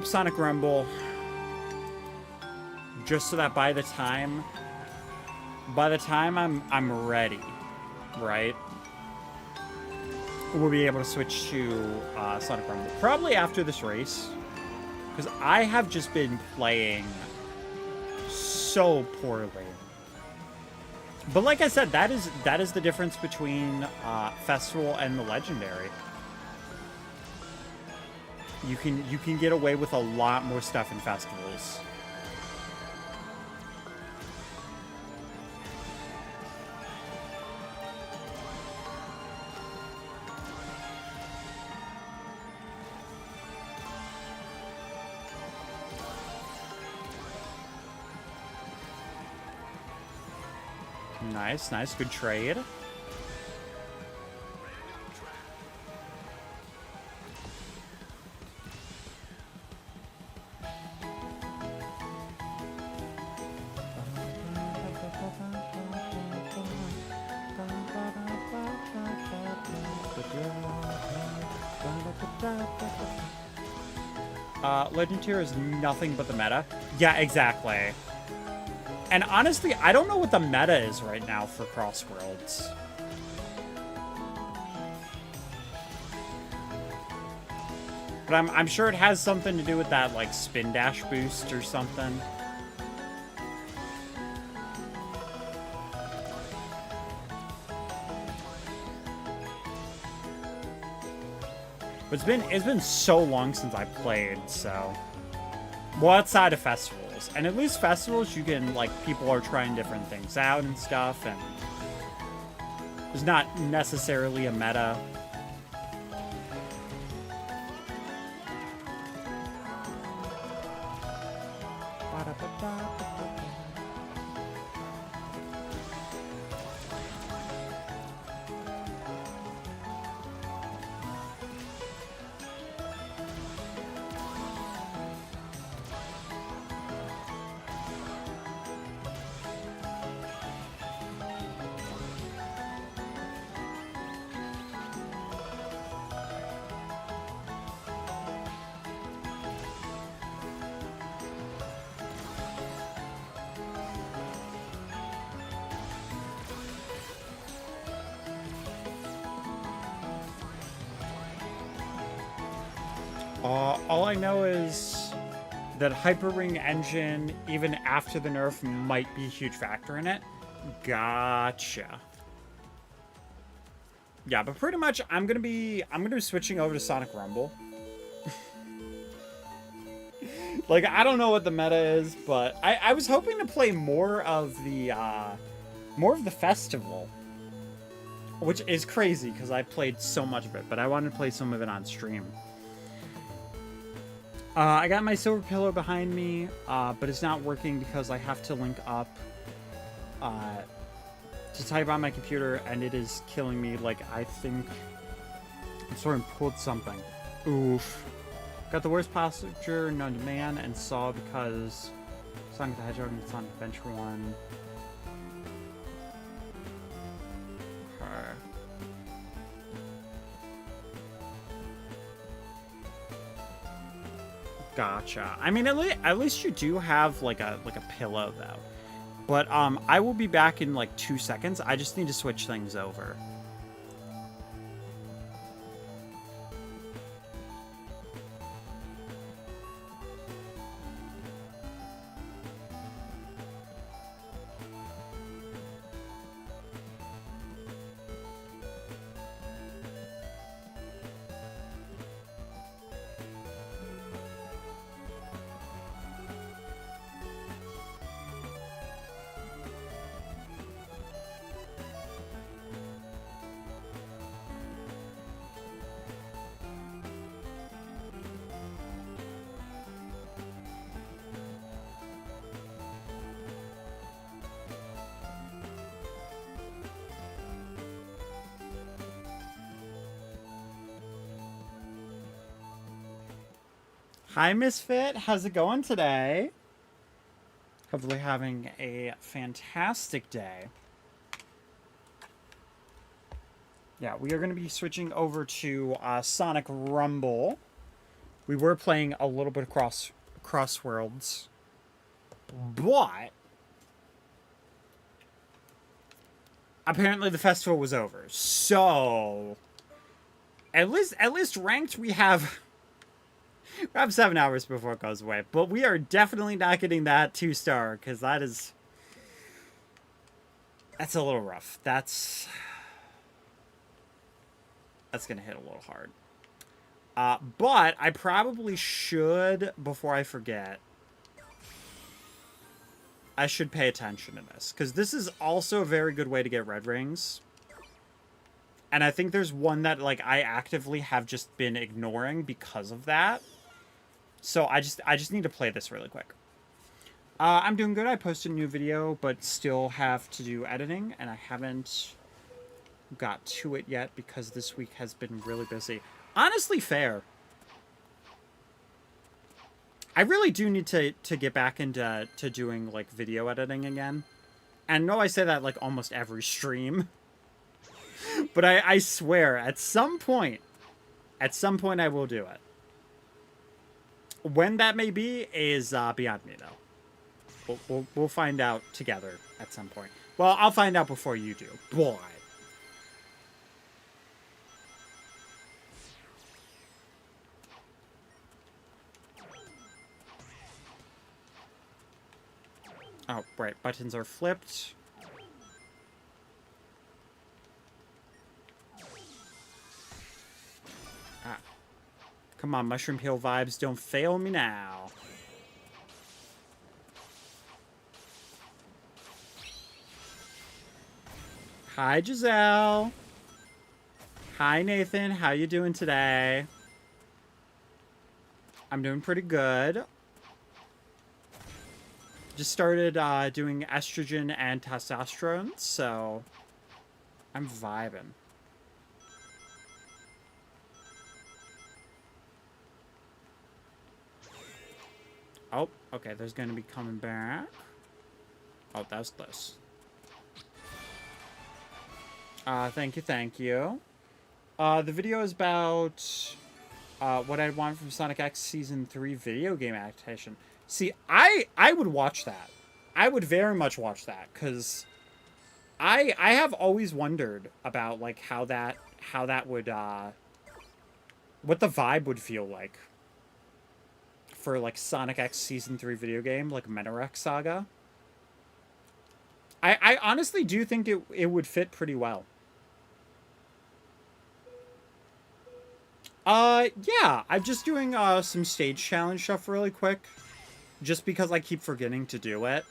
Sonic Rumble just so that by the time I'm ready, right? We'll be able to switch to Sonic Rumble probably after this race, because I have just been playing so poorly. But like I said, that is the difference between Festival and the Legendary. You can get away with a lot more stuff in Festivals. Nice, good trade. Legend tier is nothing but the meta. Yeah, exactly. And honestly, I don't know what the meta is right now for Crossworlds. But I'm sure it has something to do with that, like, spin dash boost or something. But it's been so long since I played, so... Well, outside of festivals. And at least festivals, you can, like, people are trying different things out and stuff, and... There's not necessarily a meta. All I know is that Hyper Ring engine, even after the nerf, might be a huge factor in it. Gotcha. Yeah, but pretty much I'm gonna be switching over to Sonic Rumble. Like, I don't know what the meta is, but I was hoping to play more of the festival. Which is crazy, because I played so much of it, but I wanted to play some of it on stream. I got my silver pillow behind me, but it's not working because I have to link up to type on my computer, and it is killing me. Like, I think I'm sorry, I pulled something. Oof. Got the worst posture known to man, and saw because Sonic the Hedgehog and Sonic Adventure 1. Gotcha. I mean, at least you do have like a pillow though. But I will be back in like 2 seconds. I just need to switch things over. Hi, Misfit. How's it going today? Hopefully having a fantastic day. Yeah, we are going to be switching over to Sonic Rumble. We were playing a little bit of Crossworlds, but apparently the festival was over. So at least ranked, we have 7 hours before it goes away. But we are definitely not getting that 2-star because that's a little rough. That's gonna hit a little hard. But I probably should, before I forget, I should pay attention to this. Because this is also a very good way to get red rings. And I think there's one that, like, I actively have just been ignoring because of that. So I just need to play this really quick. I'm doing good. I posted a new video, but still have to do editing. And I haven't got to it yet because this week has been really busy. Honestly, fair. I really do need to get back into doing, like, video editing again. And no, I say that, like, almost every stream. But I swear, at some point I will do it. When that may be is beyond me, though. We'll find out together at some point. Well, I'll find out before you do. Boy. Oh, right. Buttons are flipped. Ah. Come on, Mushroom Hill vibes. Don't fail me now. Hi, Giselle. Hi, Nathan. How you doing today? I'm doing pretty good. Just started doing estrogen and testosterone, so I'm vibing. Oh, okay, there's going to be coming back. Oh, that was close. Thank you, thank you. The video is about what I'd want from Sonic X Season 3 video game adaptation. See, I would watch that. I would very much watch that, because I have always wondered about, like, how that would, what the vibe would feel like for, like, Sonic X Season 3 video game, like Menorek Saga. I honestly do think it would fit pretty well. Yeah, I'm just doing, some stage challenge stuff really quick. Just because I keep forgetting to do it.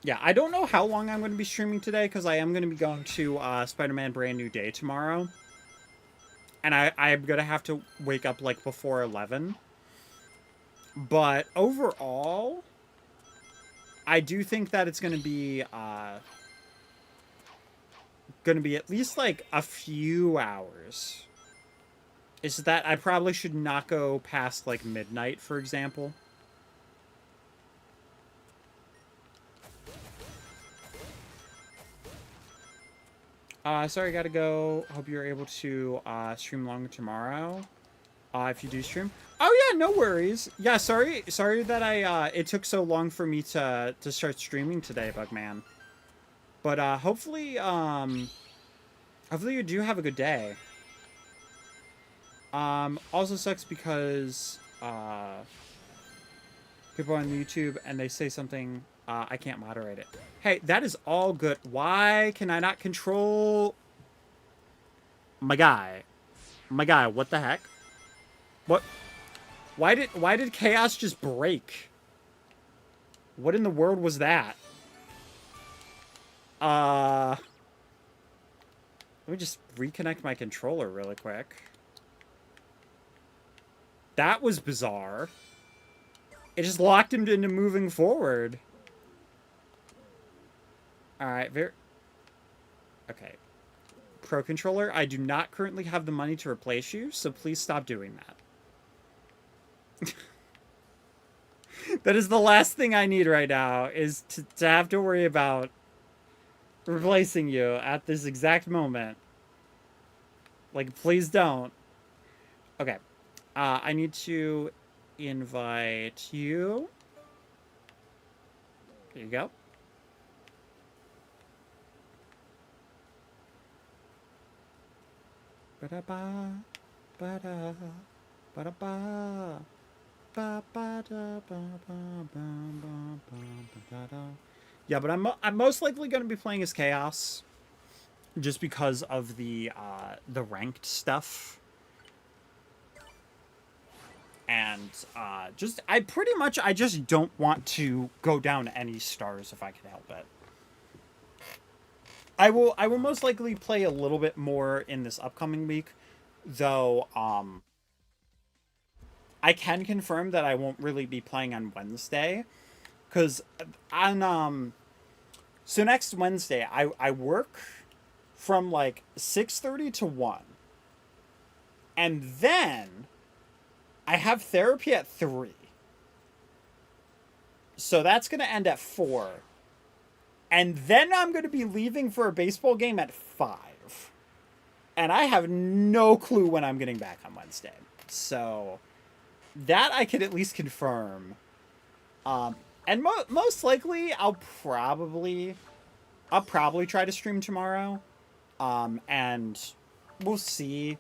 Yeah, I don't know how long I'm going to be streaming today, because I am going to be going to Spider-Man Brand New Day tomorrow. And I'm going to have to wake up, like, before 11. But overall, I do think that it's going to be at least, like, a few hours. Is that I probably should not go past, like, midnight, for example. Sorry, gotta go. Hope you're able to stream longer tomorrow. If you do stream. Oh yeah, no worries. Yeah, sorry that it took so long for me to start streaming today, Bugman. But hopefully you do have a good day. Also sucks because people on YouTube and they say something, I can't moderate it. Hey, that is all good. Why can I not control my guy? My guy, what the heck? What? Why did chaos just break? What in the world was that? Let me just reconnect my controller really quick. That was bizarre. It just locked him into moving forward. Alright, okay. Pro Controller. I do not currently have the money to replace you, so please stop doing that. That is the last thing I need right now, is to have to worry about replacing you at this exact moment. Like, please don't. Okay. I need to invite you. There you go. Ba-da-ba, ba-da, ba-da-ba, ba-ba-da-ba-ba-ba-ba-ba-da. Yeah, but I'm most likely going to be playing as Chaos, just because of the ranked stuff, and I just don't want to go down any stars if I can help it. I will most likely play a little bit more in this upcoming week, though. I can confirm that I won't really be playing on Wednesday, because so next Wednesday I work from like 6:30 to 1, and then I have therapy at 3, so that's gonna end at 4. And then I'm going to be leaving for a baseball game at 5. And I have no clue when I'm getting back on Wednesday. So that I can at least confirm. And most likely I'll probably try to stream tomorrow. And we'll see.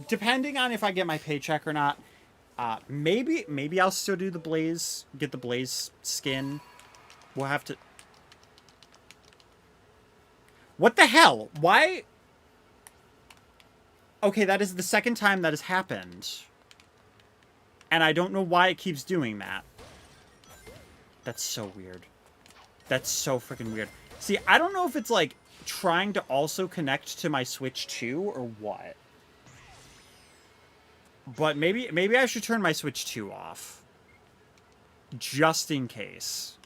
Depending on if I get my paycheck or not. Maybe I'll still do the Blaze, get the Blaze skin. We'll have to... What the hell? Why? Okay, that is the second time that has happened. And I don't know why it keeps doing that. That's so weird. That's so freaking weird. See, I don't know if it's like trying to also connect to my Switch 2 or what. But maybe I should turn my Switch 2 off. Just in case.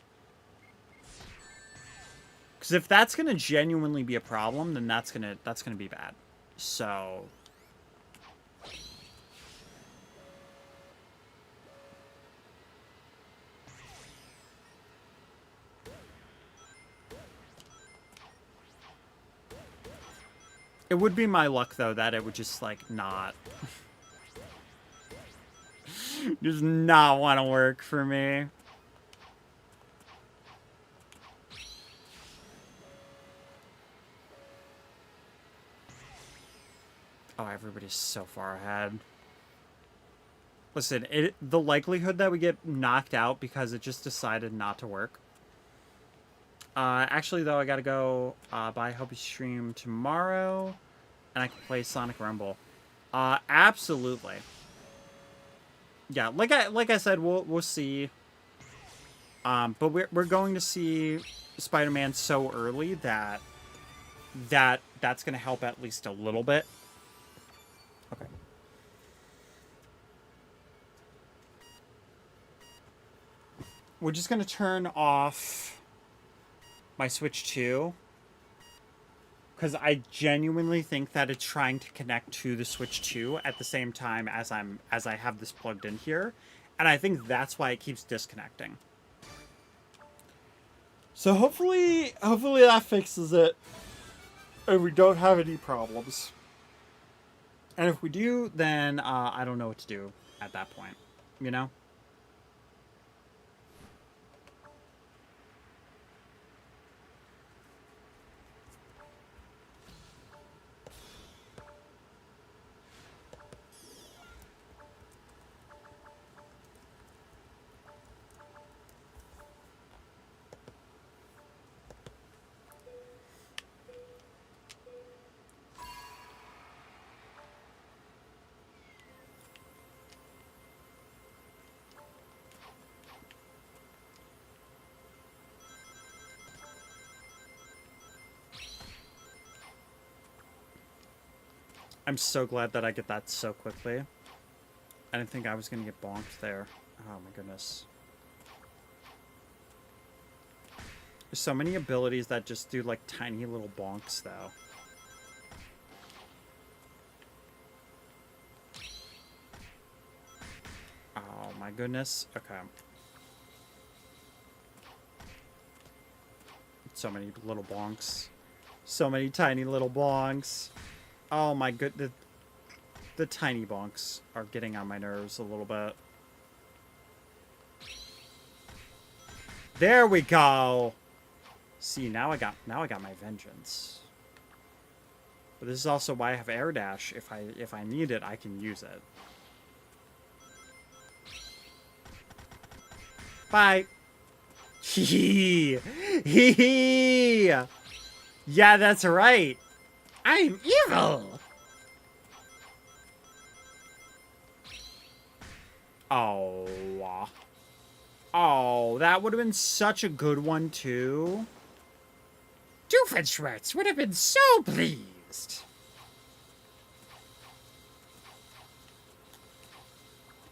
Because if that's going to genuinely be a problem, then that's going to be bad. So... It would be my luck, though, that it would just, like, not... just not want to work for me. Oh, everybody's so far ahead. Listen, the likelihood that we get knocked out because it just decided not to work. Actually, though, I gotta go buy Hope You stream tomorrow, and I can play Sonic Rumble. Absolutely. Yeah, like I said, we'll see. But we're going to see Spider-Man so early that's gonna help at least a little bit. Okay. We're just going to turn off my Switch 2. Because I genuinely think that it's trying to connect to the Switch 2 at the same time as I have this plugged in here. And I think that's why it keeps disconnecting. So hopefully that fixes it. And we don't have any problems. And if we do, then I don't know what to do at that point, you know? I'm so glad that I get that so quickly. I didn't think I was going to get bonked there. Oh my goodness. There's so many abilities that just do like tiny little bonks though. my goodness. Okay. So many little bonks. So many tiny little bonks. Oh my goodness. The tiny bonks are getting on my nerves a little bit. There we go. See, now I got my vengeance. But this is also why I have air dash. If I need it, I can use it. Bye. Hee hee hee. Yeah, that's right. I'm evil. Oh. Oh, that would have been such a good one, too. Doofenshmirtz would have been so pleased.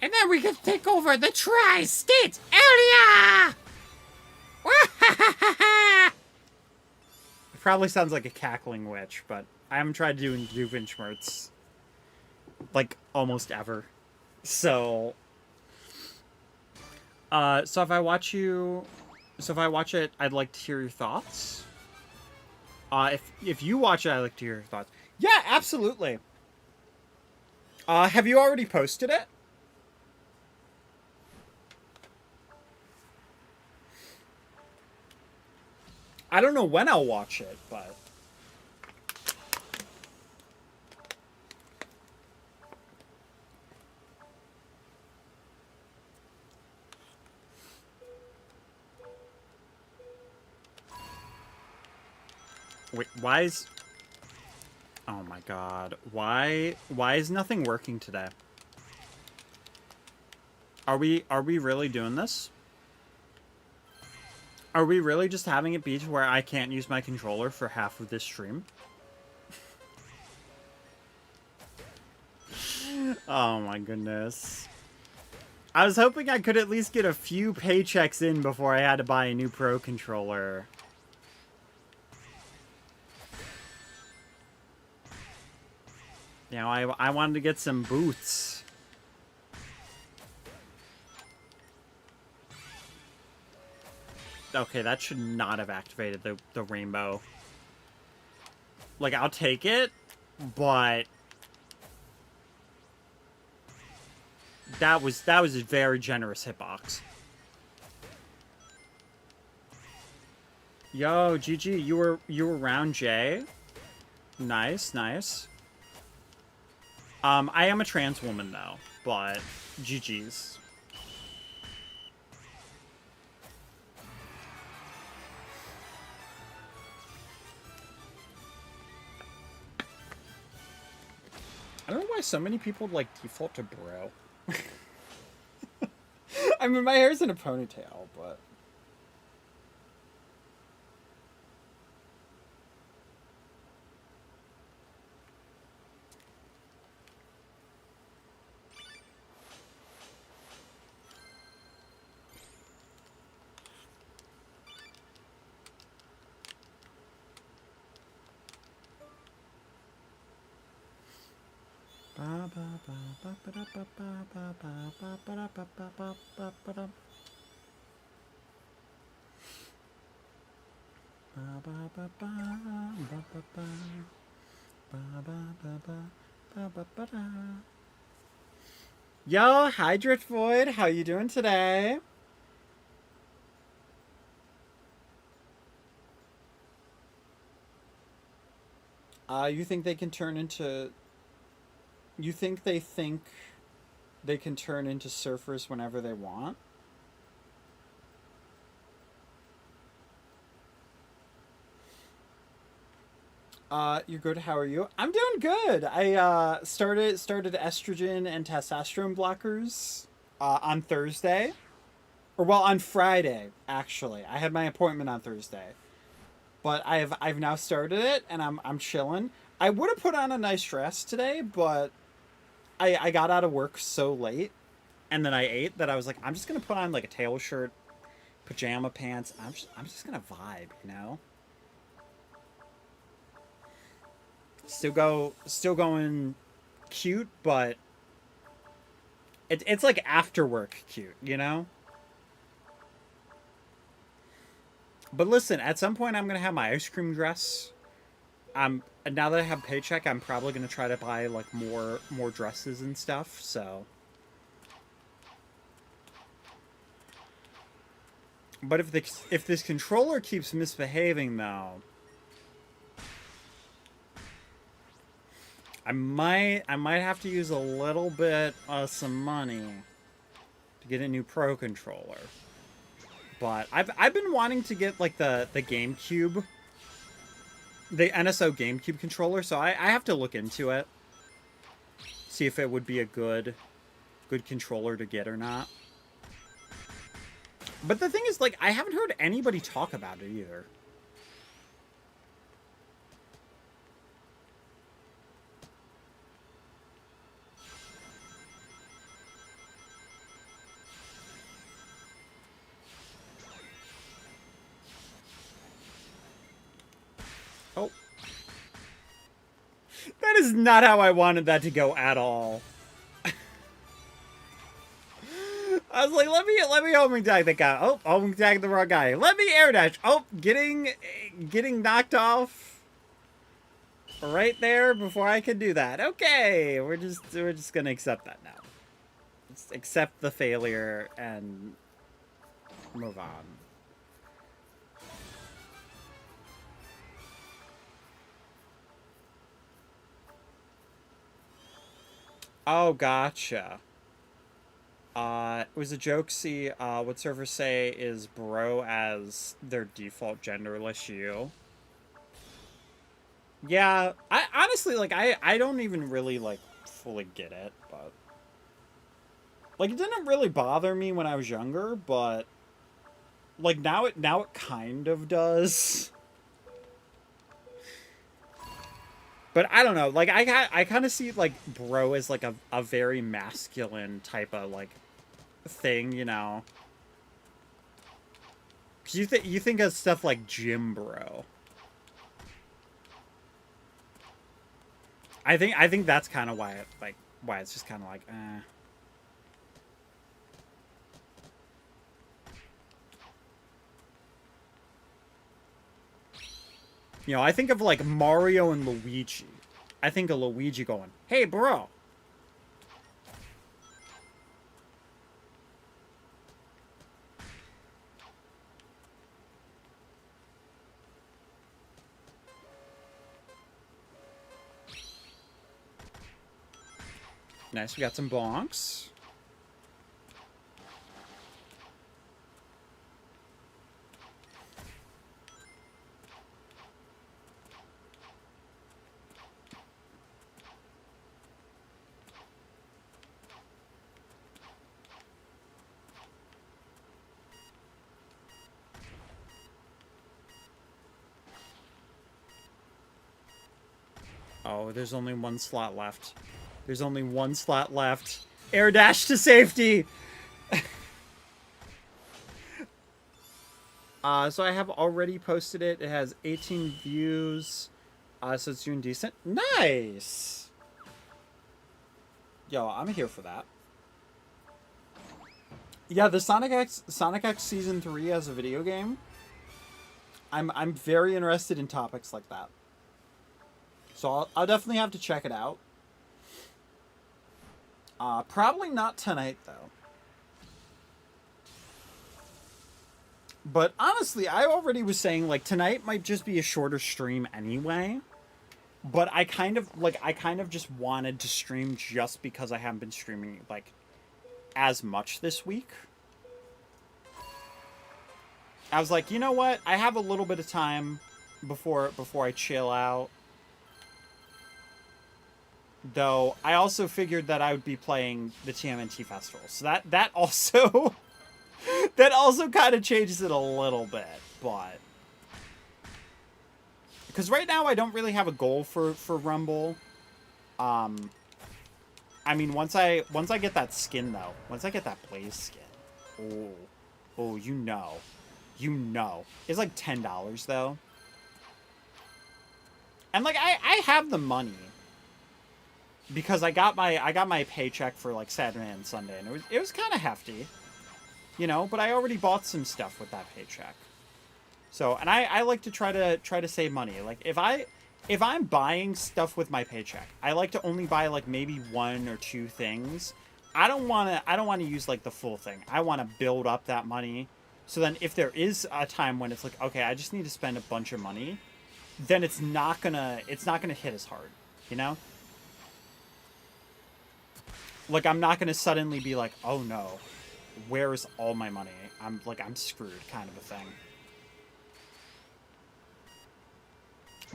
And then we could take over the tri-state area! It probably sounds like a cackling witch, but I haven't tried doing Doofenshmirtz, like, almost ever. So if I watch it, I'd like to hear your thoughts. If you watch it, I'd like to hear your thoughts. Yeah, absolutely. Have you already posted it? I don't know when I'll watch it, but... Wait, why is... Oh my god. Why is nothing working today? Are we really doing this? Are we really just having it be to where I can't use my controller for half of this stream? Oh my goodness. I was hoping I could at least get a few paychecks in before I had to buy a new Pro controller. You know, I wanted to get some boots. Okay, that should not have activated the rainbow. Like, I'll take it, but... That was a very generous hitbox. Yo, GG, you were round J. Nice, nice. I am a trans woman though, but GG's. I don't know why so many people like default to bro. I mean, my hair's in a ponytail, but... Yo, hi Driftvoid, how you doing today? You think they can turn into... You think they can turn into surfers whenever they want? You're good. How are you? I'm doing good. I started estrogen and testosterone blockers on Thursday, or well, on Friday actually. I had my appointment on Thursday, but I've now started it and I'm chilling. I would have put on a nice dress today, but I got out of work so late, and then I ate that I was like, I'm just gonna put on like a tail shirt, pajama pants. I'm just gonna vibe, you know. Still going cute, but It's like after work cute, you know? But listen, at some point I'm gonna have my ice cream dress. Now that I have a paycheck, I'm probably gonna try to buy like more dresses and stuff. So, but if this controller keeps misbehaving though, I might have to use a little bit of some money to get a new Pro controller. But I've been wanting to get like the GameCube, the NSO GameCube controller, so I have to look into it, see if it would be a good controller to get or not. But the thing is, like, I haven't heard anybody talk about it either. Oh. That is not how I wanted that to go at all. I was like, let me homing tag the guy. Oh, homing tag the wrong guy. Let me air dash. Oh, getting knocked off right there before I could do that. Okay, we're just gonna accept that now. Just accept the failure and move on. Oh, gotcha. It was a joke. See, what servers say is bro as their default genderless you. Yeah, I honestly, like, I don't even really, like, fully get it, but... Like, it didn't really bother me when I was younger, but... Like, now it kind of does. But I don't know, like, I kind of see, like, bro as, like, a very masculine type of, like, thing, you know? 'Cause you think of stuff like gym bro. I think that's kind of why it's just kind of like, eh. You know, I think of, like, Mario and Luigi. I think of Luigi going, hey, bro. Nice, we got some bonks. Oh, there's only one slot left. There's only one slot left. Air dash to safety! So I have already posted it. It has 18 views. So it's doing decent. Nice! Yo, I'm here for that. Yeah, the Sonic X Season 3 as a video game. I'm very interested in topics like that. So I'll definitely have to check it out. Probably not tonight, though. But honestly, I already was saying, like, tonight might just be a shorter stream anyway. But I kind of just wanted to stream just because I haven't been streaming, like, as much this week. I was like, you know what? I have a little bit of time before I chill out. Though, I also figured that I would be playing the TMNT Festival. So that also... that also kind of changes it a little bit, but... Because right now I don't really have a goal for Rumble. I mean, once I get that skin, though. Once I get that Blaze skin. Oh, you know. You know. It's like $10, though. And, like, I have the money. because I got my paycheck for like Saturday and Sunday, and it was kind of hefty, you know. But I already bought some stuff with that paycheck. So, and I like to try to save money. Like if I'm buying stuff with my paycheck, I like to only buy like maybe 1 or 2 things. I don't want to use like the full thing. I want to build up that money. So then if there is a time when it's like, okay, I just need to spend a bunch of money, then it's not going to hit as hard, you know? Like I'm not going to suddenly be like, "Oh no, where is all my money? I'm screwed," kind of a thing.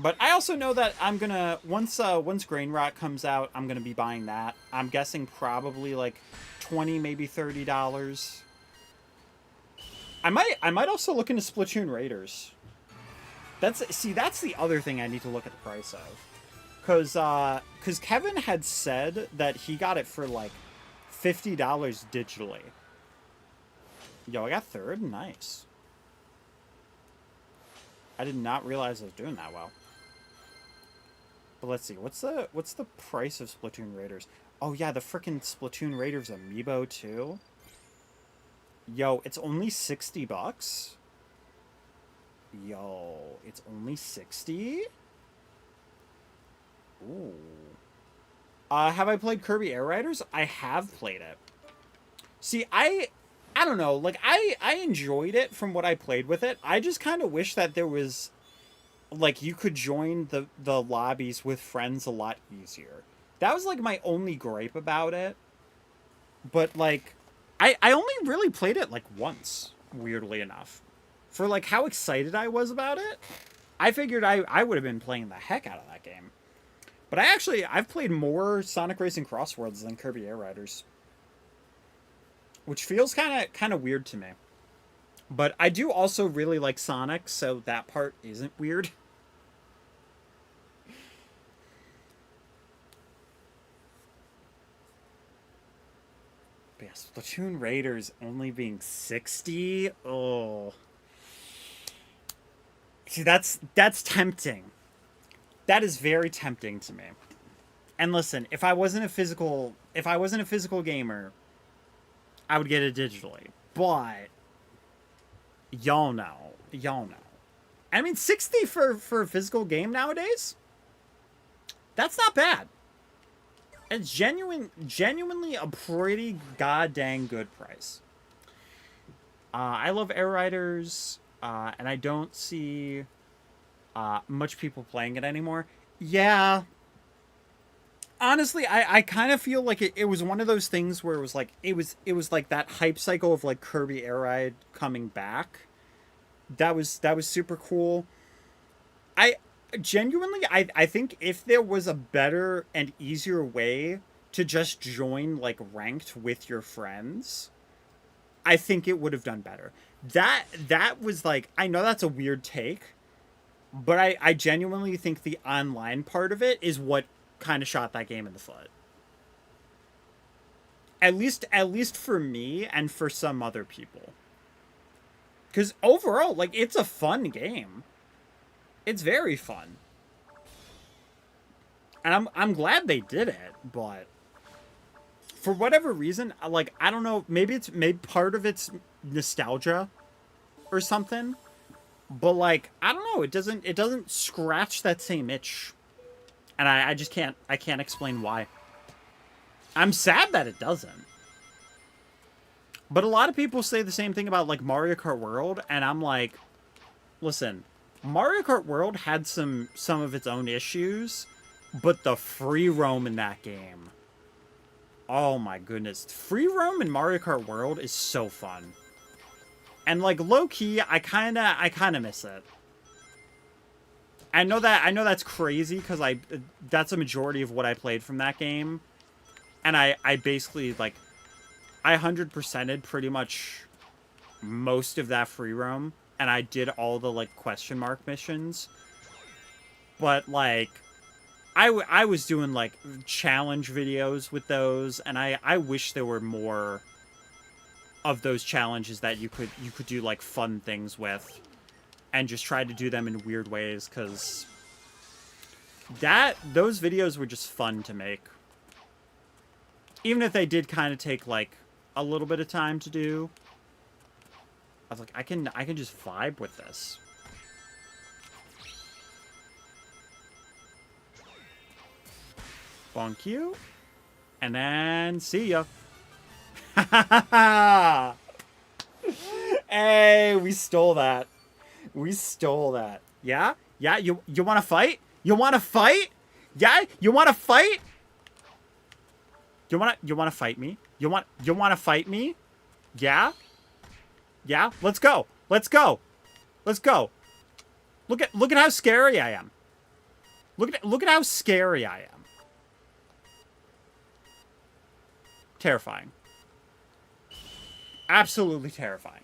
But I also know that I'm gonna once Grain Rot comes out, I'm gonna be buying that. I'm guessing probably like $20, maybe $30. I might also look into Splatoon Raiders. That's the other thing I need to look at the price of, cause Kevin had said that he got it for like $50 digitally. Yo, I got third, nice. I did not realize I was doing that well. But let's see, what's the price of Splatoon Raiders? Oh yeah, the frickin' Splatoon Raiders amiibo too. Yo, it's only $60. Yo, it's only 60? Ooh. Have I played Kirby Air Riders? I have played it. See, I don't know, like I enjoyed it from what I played with it. I just kind of wish that there was, like, you could join the lobbies with friends a lot easier. That was like my only gripe about it. But like I only really played it like once, weirdly enough. For like how excited I was about it, I figured I would have been playing the heck out of that game. But I've played more Sonic Racing Crossworlds than Kirby Air Riders, which feels kind of weird to me. But I do also really like Sonic, so that part isn't weird. But yeah, Splatoon Raiders only being 60? Oh. See, that's tempting. That is very tempting to me. And listen, if I wasn't a physical gamer, I would get it digitally. But y'all know. I mean, 60 for a physical game nowadays? That's not bad. It's genuinely a pretty goddamn good price. I love Air Riders, and I don't see much people playing it anymore. Yeah. Honestly, I kind of feel like it was one of those things where it was like that hype cycle of like Kirby Air Ride coming back. That was super cool. I think if there was a better and easier way to just join like ranked with your friends, I think it would have done better. That was like, I know that's a weird take, but I genuinely think the online part of it is what kind of shot that game in the foot. At least for me and for some other people. Because overall, like, it's a fun game. It's very fun. And I'm glad they did it, but for whatever reason, like, I don't know, maybe part of it's nostalgia or something, but like, I don't know, it doesn't scratch that same itch. And I just can't explain why. I'm sad that it doesn't. But a lot of people say the same thing about like Mario Kart World, and I'm like, listen, Mario Kart World had some of its own issues, but the free roam in that game, oh my goodness, free roam in Mario Kart World is so fun. And like low key, I kind of miss it. I know that's crazy because that's a majority of what I played from that game, and I basically like, I 100%ed pretty much most of that free roam, and I did all the like question mark missions. But like, I was doing like challenge videos with those, and I wish there were more of those challenges that you could do like fun things with, and just try to do them in weird ways, because those videos were just fun to make. Even if they did kind of take, like, a little bit of time to do, I was like, I can just vibe with this. Bonk you. And then, see ya. Hey, we stole that. We stole that. Yeah? Yeah, you want to fight? You want to fight? Yeah? You want to fight? You want to fight me? You want to fight me? Yeah? Yeah? Let's go. Let's go. Let's go. Look at how scary I am. Look at how scary I am. Terrifying. Absolutely terrifying.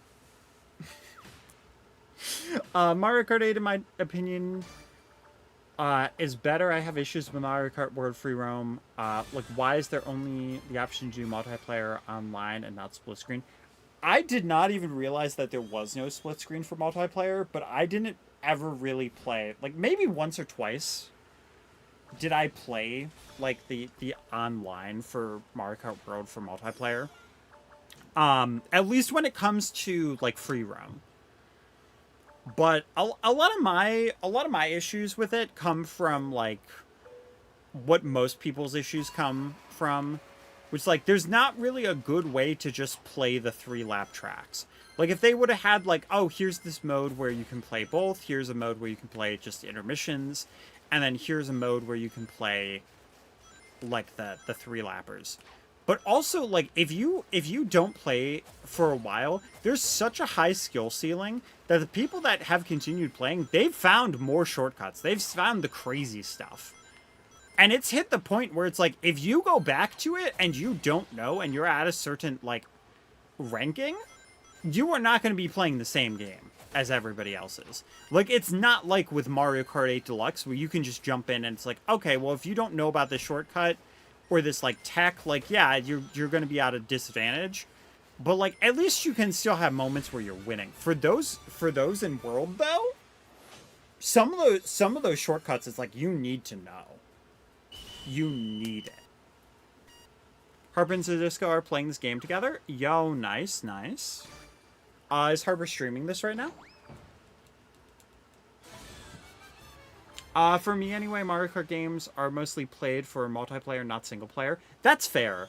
Mario Kart 8, in my opinion, is better. I have issues with Mario Kart World Free Roam. Like, why is there only the option to do multiplayer online and not split screen? I did not even realize that there was no split screen for multiplayer, but I didn't ever really play. Like, maybe once or twice did I play, like, the online for Mario Kart World for multiplayer. At least when it comes to, like, free roam. But a lot of my issues with it come from, like, what most people's issues come from, which, like, there's not really a good way to just play the 3-lap tracks. Like, if they would have had, like, oh, here's this mode where you can play both, here's a mode where you can play just intermissions, and then here's a mode where you can play, like, the 3-lappers. But also, like, if you don't play for a while, there's such a high skill ceiling that the people that have continued playing, they've found more shortcuts. They've found the crazy stuff. And it's hit the point where it's like, if you go back to it and you don't know and you're at a certain, like, ranking, you are not going to be playing the same game as everybody else is. Like, it's not like with Mario Kart 8 Deluxe where you can just jump in and it's like, okay, well, if you don't know about this shortcut or this, like, tech, like, yeah, you're going to be at a disadvantage. But, like, at least you can still have moments where you're winning. For those in World, though, some of those shortcuts, it's like, you need to know. You need it. Harper and Sadisco are playing this game together. Yo, nice, nice. Is Harper streaming this right now? For me, anyway, Mario Kart games are mostly played for multiplayer, not single player. That's fair.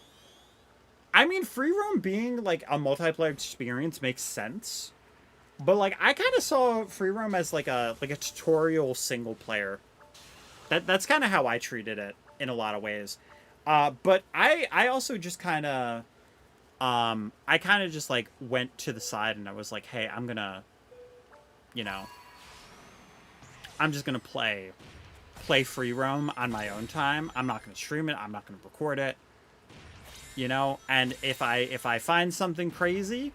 I mean, free roam being, like, a multiplayer experience makes sense. But, like, I kind of saw free roam as, like a tutorial single player. That's kind of how I treated it in a lot of ways. But I also just kind of, I kind of just, like, went to the side and I was like, hey, I'm gonna, you know, I'm just gonna play free roam on my own time. I'm not gonna stream it. I'm not gonna record it. You know, and if I find something crazy,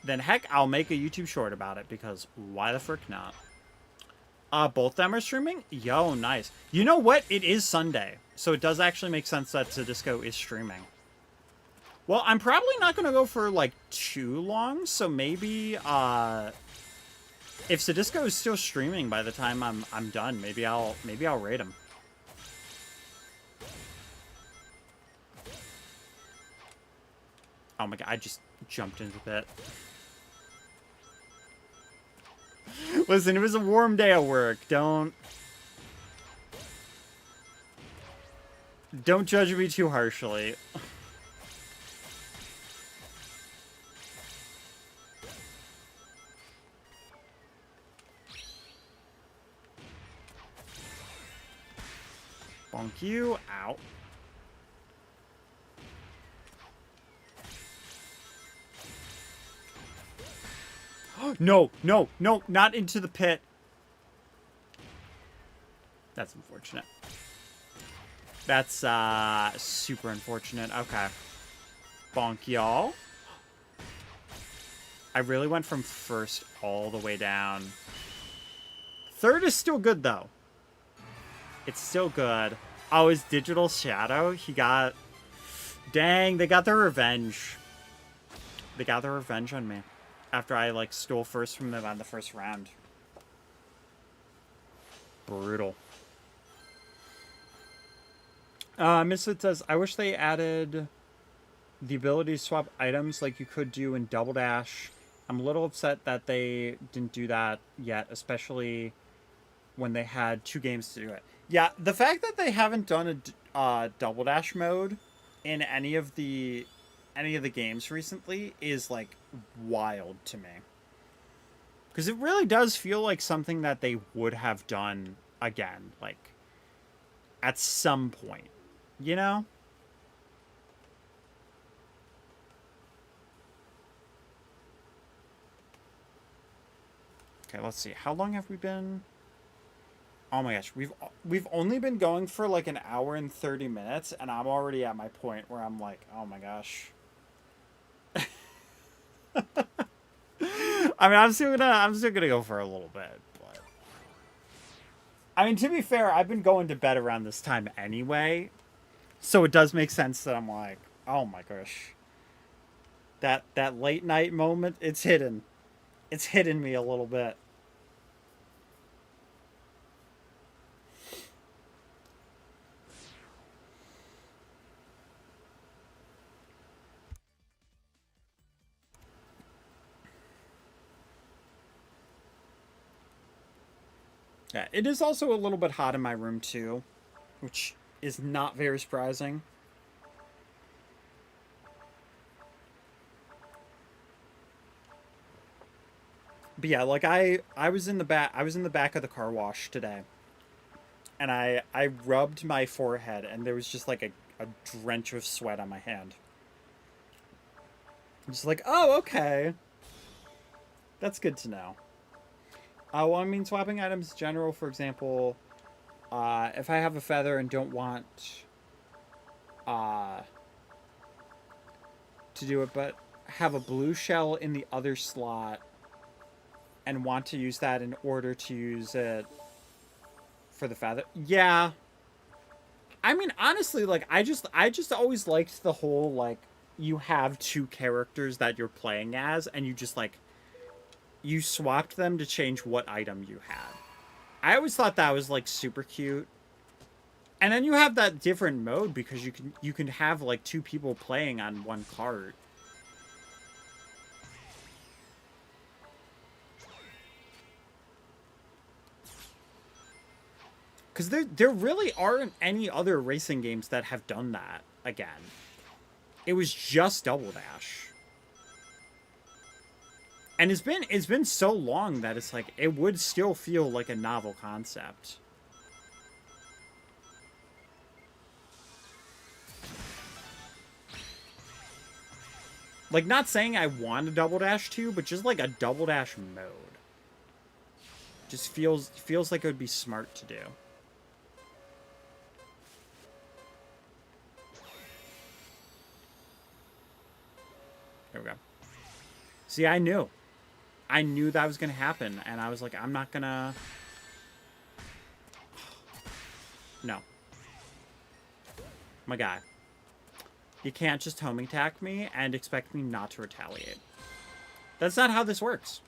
then heck, I'll make a YouTube short about it, because why the frick not? Both them are streaming? Yo, nice. You know what? It is Sunday, so it does actually make sense that Sadisco is streaming. Well, I'm probably not going to go for, like, too long, so maybe, if Sadisco is still streaming by the time I'm done, maybe I'll raid him. Oh my god, I just jumped into the pit. Listen, it was a warm day at work. Don't judge me too harshly. Bonk you. Ow. No, no, no, not into the pit. That's unfortunate. That's, super unfortunate. Okay. Bonk y'all. I really went from first all the way down. Third is still good, though. It's still good. Oh, his Digital Shadow? He got... Dang, they got their revenge. They got their revenge on me. After I, like, stole first from them on the first round. Brutal. Misfit says, I wish they added the ability to swap items like you could do in Double Dash. I'm a little upset that they didn't do that yet, especially when they had 2 games to do it. Yeah, the fact that they haven't done a Double Dash mode in any of the games recently is like wild to me. Because it really does feel like something that they would have done again, like at some point, you know? Okay, let's see. How long have we been? Oh my gosh, we've only been going for like an hour and 30 minutes, and I'm already at my point where I'm like, oh my gosh. I mean, I'm still gonna go for a little bit, but I mean, to be fair, I've been going to bed around this time anyway, so it does make sense that I'm like, oh my gosh, that late night moment, it's hidden me a little bit. Yeah, it is also a little bit hot in my room too, which is not very surprising. But yeah, like I was in the back of the car wash today, and I rubbed my forehead, and there was just like a drench of sweat on my hand. I'm just like, oh, okay, that's good to know. Well, I mean, swapping items in general, for example, if I have a feather and don't want uh, to do it, but have a blue shell in the other slot and want to use that in order to use it for the feather. Yeah. I mean, honestly, like, I just always liked the whole, like, you have 2 characters that you're playing as, and you just, like, you swapped them to change what item you had. I always thought that was like super cute. And then you have that different mode because you can have like 2 people playing on one cart. Because there really aren't any other racing games that have done that again. It was just Double Dash. And it's been so long that it's like it would still feel like a novel concept. Like, not saying I want a Double Dash 2, but just like a Double Dash mode. Just feels like it would be smart to do. There we go. See, I knew that was going to happen, and I was like, I'm not going to... No. My guy. You can't just homing attack me and expect me not to retaliate. That's not how this works.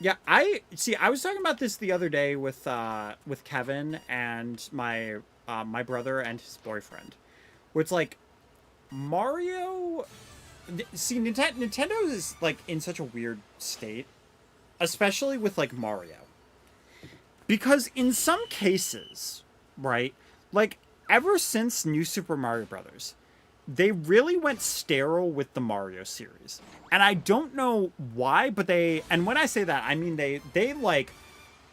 Yeah, I was talking about this the other day with Kevin and my my brother and his boyfriend, where it's like Mario. See, Nintendo is like in such a weird state, especially with like Mario, because in some cases, right, like ever since New Super Mario Brothers, they really went sterile with the Mario series. And I don't know why, but and when I say that, I mean they like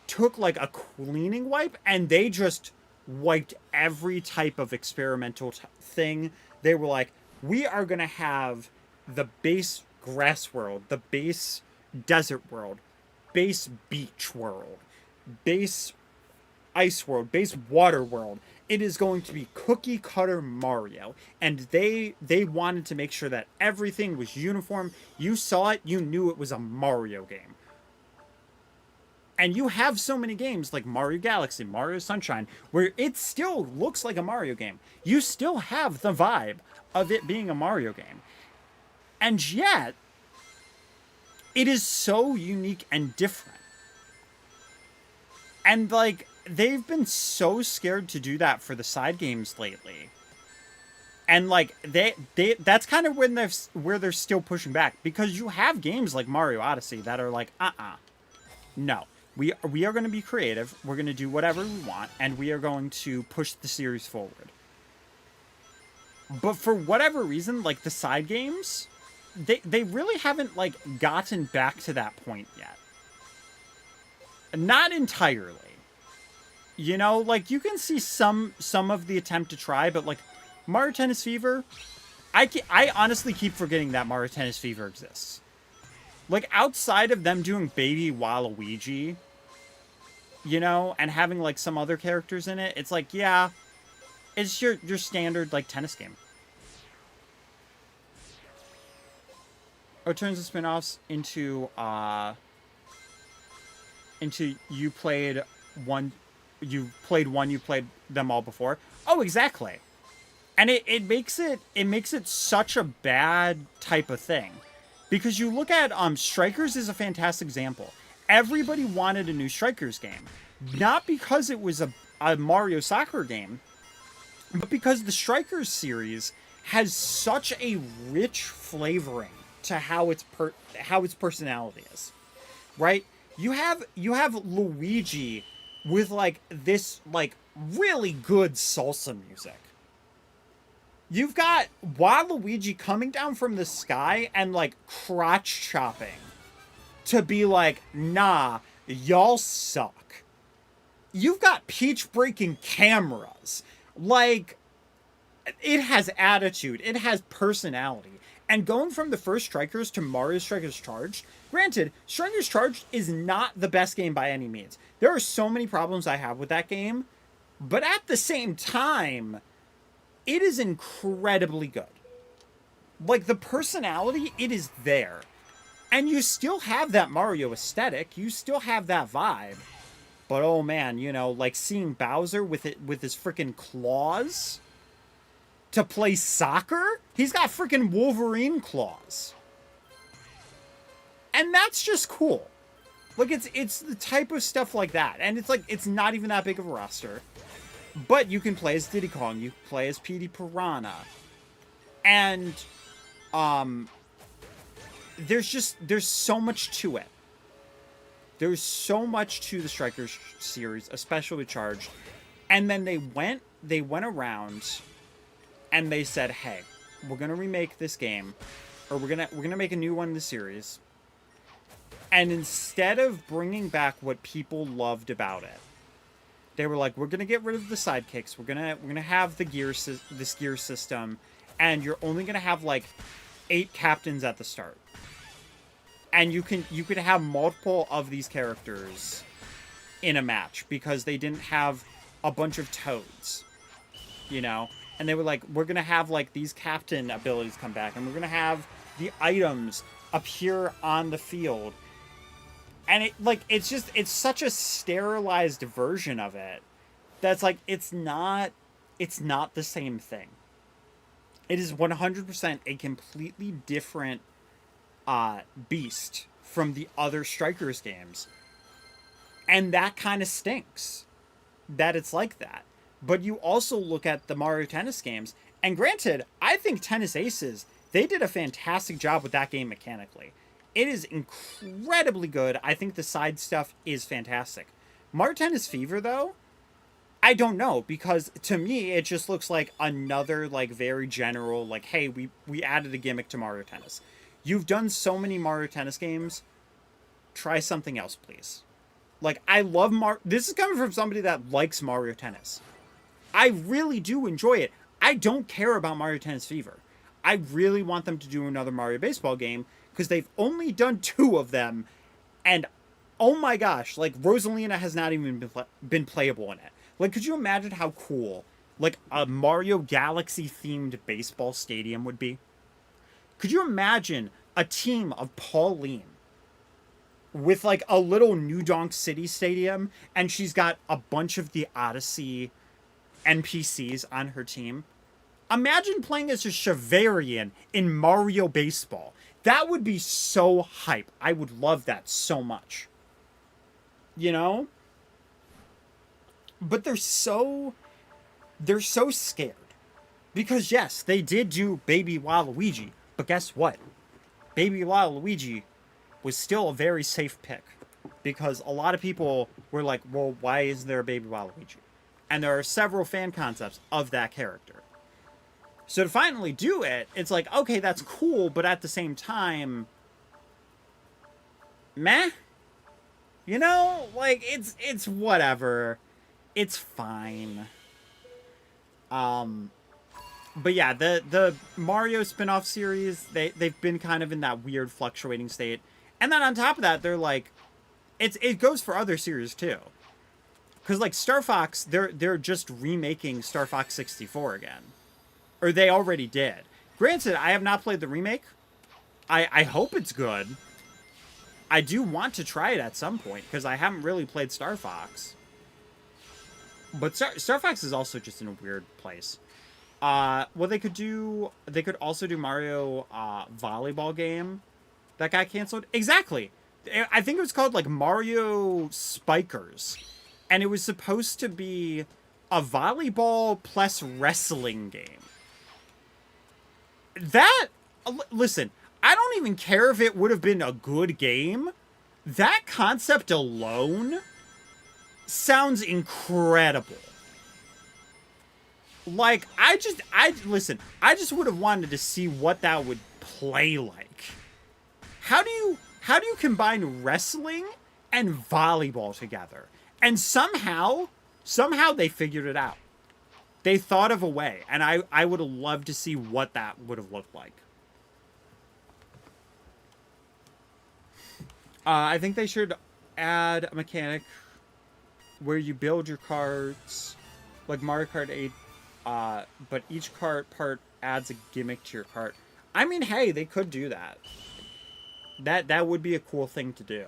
took like a cleaning wipe and they just wiped every type of experimental thing. They were like, we are going to have the base grass world, the base desert world, base beach world, base ice world, base water world. It is going to be cookie cutter Mario, and they wanted to make sure that everything was uniform. You saw it, you knew it was a Mario game. And you have so many games like Mario Galaxy, Mario Sunshine, where it still looks like a Mario game. You still have the vibe of it being a Mario game. And yet, It is so unique and different. And, like, they've been so scared to do that for the side games lately. And, like, they that's kind of where they're still pushing back. Because you have games like Mario Odyssey that are like, no. We are going to be creative. We're going to do whatever we want. And we are going to push the series forward. But for whatever reason, like, the side games, they really haven't, like, gotten back to that point yet. Not entirely. You know, like, you can see some of the attempt to try, but, like, Mario Tennis Fever, I honestly keep forgetting that Mario Tennis Fever exists. Like, outside of them doing Baby Waluigi, you know, and having, like, some other characters in it, it's like, yeah, it's your standard, like, tennis game. Or turns the spin-offs into you played them all before. Oh, exactly. And it makes it such a bad type of thing. Because you look at Strikers is a fantastic example. Everybody wanted a new Strikers game. Not because it was a Mario soccer game, but because the Strikers series has such a rich flavoring to how its personality is. Right? You have Luigi with, like, this, like, really good salsa music. You've got Waluigi coming down from the sky and, like, crotch chopping to be like, nah, y'all suck. You've got Peach breaking cameras. Like, it has attitude. It has personality. And going from the first Strikers to Mario Strikers Charged, granted, Strikers Charged is not the best game by any means. There are so many problems I have with that game, but at the same time, it is incredibly good. Like, the personality, it is there. And you still have that Mario aesthetic, you still have that vibe. But oh man, you know, like seeing Bowser with his freaking claws to play soccer? He's got freaking Wolverine claws. And that's just cool. Like, it's the type of stuff like that. And it's like, it's not even that big of a roster. But you can play as Diddy Kong. You can play as Petey Piranha. And, there's so much to it. There's so much to the Strikers series, especially Charged. And then they went around and they said, hey, we're going to remake this game, or we're going to make a new one in the series. And instead of bringing back what people loved about it, they were like, we're going to get rid of the sidekicks. We're going to have this gear system, and you're only going to have like 8 captains at the start. And you could have multiple of these characters in a match because they didn't have a bunch of Toads, you know? And they were like, we're going to have like these captain abilities come back, and we're going to have the items appear on the field. And it's such a sterilized version of it that's like, it's not the same thing. It is 100% a completely different beast from the other Strikers games. And that kind of stinks that it's like that. But you also look at the Mario Tennis games, and granted, I think Tennis Aces, they did a fantastic job with that game mechanically. It is incredibly good. I think the side stuff is fantastic. Mario Tennis Fever, though, I don't know, because to me, it just looks like another, like, very general, like, hey, we added a gimmick to Mario Tennis. You've done so many Mario Tennis games. Try something else, please. Like, I love this is coming from somebody that likes Mario Tennis. I really do enjoy it. I don't care about Mario Tennis Fever. I really want them to do another Mario Baseball game, because they've only done 2 of them, and oh my gosh, like, Rosalina has not even been playable in it. Like, could you imagine how cool, like, a Mario Galaxy-themed baseball stadium would be? Could you imagine a team of Pauline with, like, a little New Donk City stadium, and she's got a bunch of the Odyssey NPCs on her team? Imagine playing as a Chevarian in Mario Baseball. That would be so hype. I would love that so much. You know? But they're so scared. Because yes, they did do Baby Waluigi, but guess what? Baby Waluigi was still a very safe pick. Because a lot of people were like, well, why isn't there a Baby Waluigi? And there are several fan concepts of that character. So to finally do it, it's like, okay, that's cool, but at the same time, meh? You know? Like, it's whatever. It's fine. But yeah, the Mario spin-off series, they've been kind of in that weird fluctuating state. And then on top of that, they're like, it goes for other series too. Because like Star Fox, they're just remaking Star Fox 64 again. Or they already did. Granted, I have not played the remake. I hope it's good. I do want to try it at some point, because I haven't really played Star Fox. But Star Fox is also just in a weird place. Well, they could also do Mario volleyball game that got canceled. Exactly. I think it was called like Mario Spikers. And it was supposed to be a volleyball plus wrestling game. Listen, I don't even care if it would have been a good game. That concept alone sounds incredible. Like, I just would have wanted to see what that would play like. How do you combine wrestling and volleyball together? And somehow they figured it out. They thought of a way, and I would have loved to see what that would have looked like. I think they should add a mechanic where you build your carts, like Mario Kart 8, but each part adds a gimmick to your cart. I mean, hey, they could do that. That would be a cool thing to do.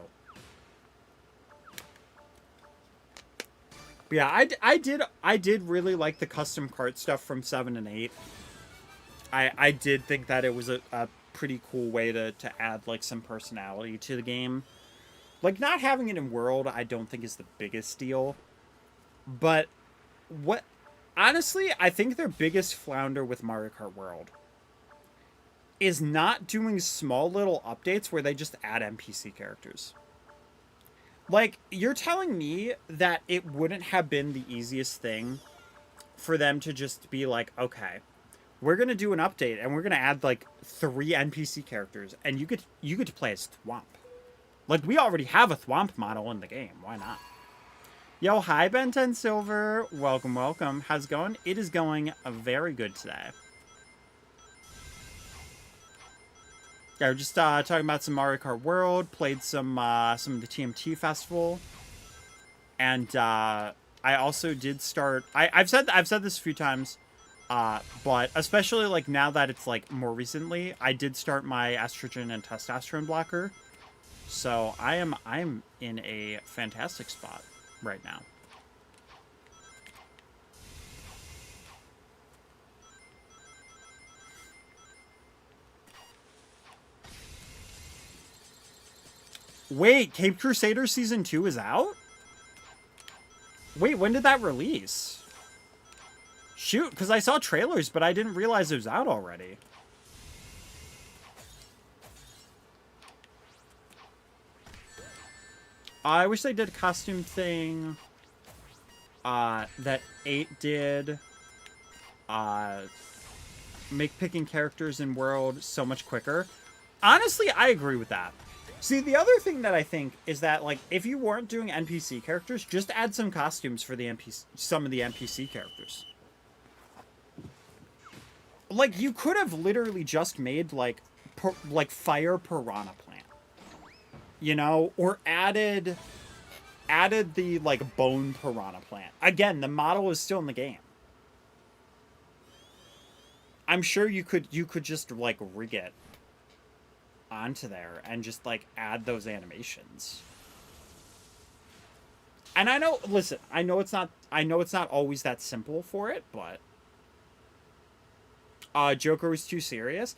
But yeah, I did really like the custom cart stuff from 7 and 8. I did think that it was a pretty cool way to add like some personality to the game. Like, not having it in World, I don't think is the biggest deal. But honestly, I think their biggest flounder with Mario Kart World is not doing small little updates where they just add NPC characters. Like, you're telling me that it wouldn't have been the easiest thing for them to just be like, okay, we're going to do an update and we're going to add like 3 NPC characters and you get to play as Thwomp. Like, we already have a Thwomp model in the game. Why not? Yo, hi, Ben 10 Silver. Welcome, welcome. How's it going? It is going very good today. Yeah, we're just talking about some Mario Kart World. Played some of the TMT Festival, and I also did start. I've said this a few times, but especially like now that it's like more recently, I did start my estrogen and testosterone blocker. So I'm in a fantastic spot right now. Wait, Cape Crusader Season 2 is out? Wait, when did that release? Shoot, because I saw trailers, but I didn't realize it was out already. I wish they did a costume thing that 8 did. Make picking characters in World so much quicker. Honestly, I agree with that. See, the other thing that I think is that, like, if you weren't doing NPC characters, just add some costumes for the some of the NPC characters. Like, you could have literally just made, like, Fire Piranha Plant. You know? Or added the, like, Bone Piranha Plant. Again, the model is still in the game. I'm sure you could just, like, rig it onto there and just like add those animations. And I know, listen, I know it's not always that simple for it, but Joker was too serious.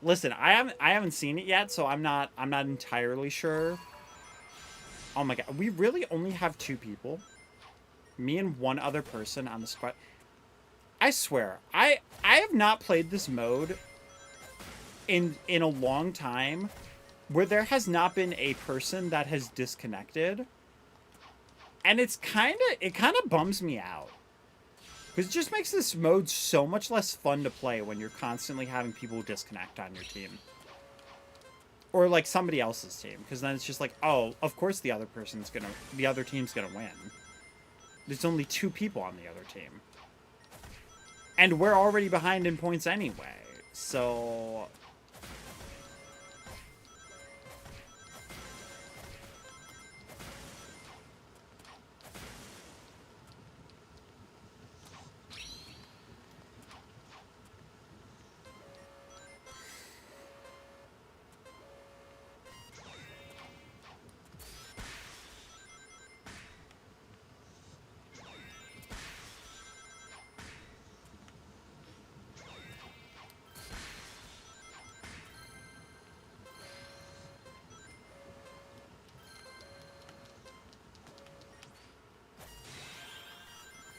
Listen, I haven't seen it yet, so I'm not entirely sure. Oh my god, we really only have 2 people? Me and one other person on the squad. I swear, I have not played this mode in a long time where there has not been a person that has disconnected. And it kind of bums me out. Because it just makes this mode so much less fun to play when you're constantly having people disconnect on your team. Or, like, somebody else's team. Because then it's just like, oh, of course the other team's gonna win. There's only 2 people on the other team. And we're already behind in points anyway. So...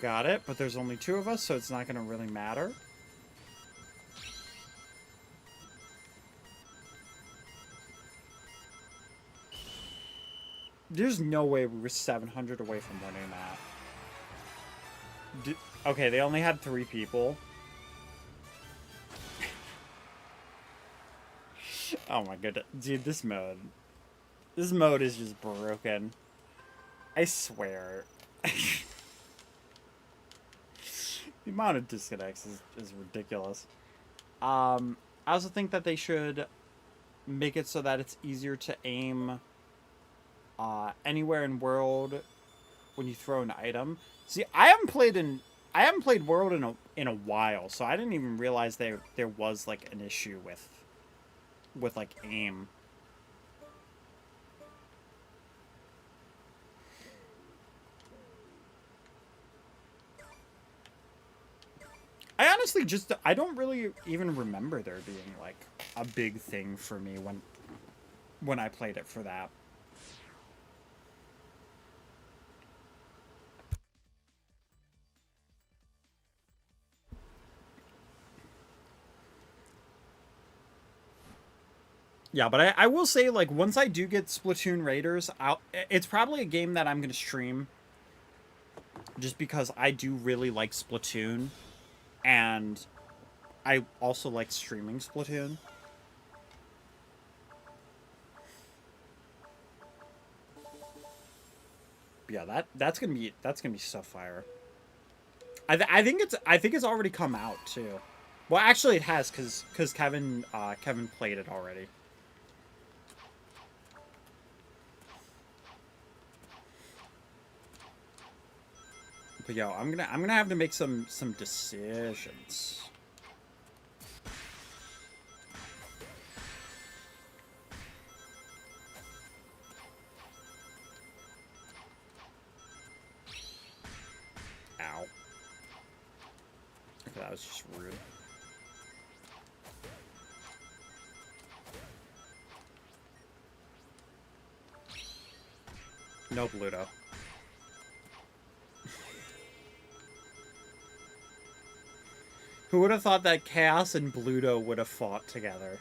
Got it, but there's only 2 of us, so it's not going to really matter. There's no way we were 700 away from winning that. Okay, they only had 3 people. Oh my goodness. Dude, this mode is just broken. I swear. The amount of disconnects is ridiculous. I also think that they should make it so that it's easier to aim anywhere in World when you throw an item. See, I haven't played World in a while, so I didn't even realize there was like an issue with like aim. I honestly I don't really even remember there being like a big thing for me when I played it for that. Yeah, but I will say, like, once I do get Splatoon Raiders, it's probably a game that I'm going to stream. Just because I do really like Splatoon. And I also like streaming Splatoon. Yeah, that's gonna be so fire. I think it's already come out too. Well, actually, it has because Kevin played it already. But yo, I'm gonna have to make some decisions. Ow. Okay, that was just rude. No Bluto. Who would have thought that Chaos and Bluto would have fought together?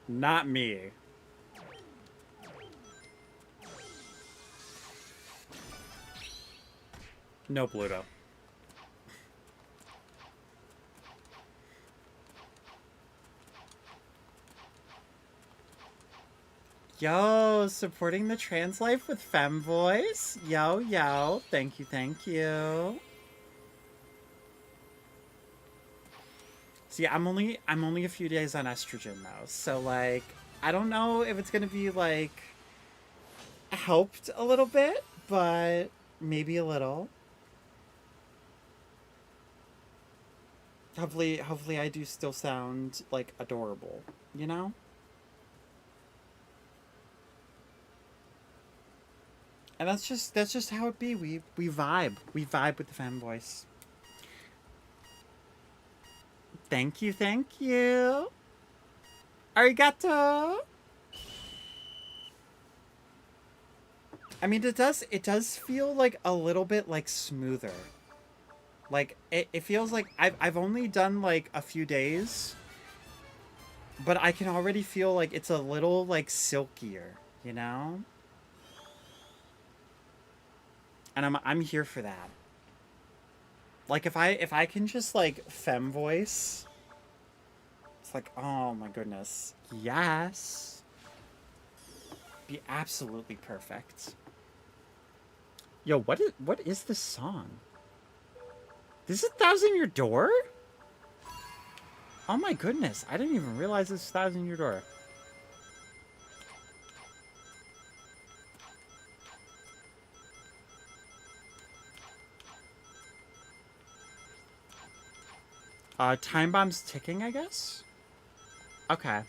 Not me. No Bluto. Yo, supporting the trans life with femboys. Yo, yo. Thank you, thank you. See, I'm only a few days on estrogen though, so like I don't know if it's gonna be like helped a little bit, but maybe a little. Hopefully I do still sound like adorable, you know? And that's just how it be. We vibe. We vibe with the fanboys. Thank you, thank you. Arigato. I mean, it does feel like a little bit like smoother. Like it feels like I've only done like a few days, but I can already feel like it's a little like silkier, you know? And I'm here for that. Like if I can just like femme voice, it's like, oh my goodness. Yes. Be absolutely perfect. Yo, what is this song? This is Thousand Year Door? Oh my goodness, I didn't even realize this was Thousand Year Door. Time bomb's ticking, I guess? Okay.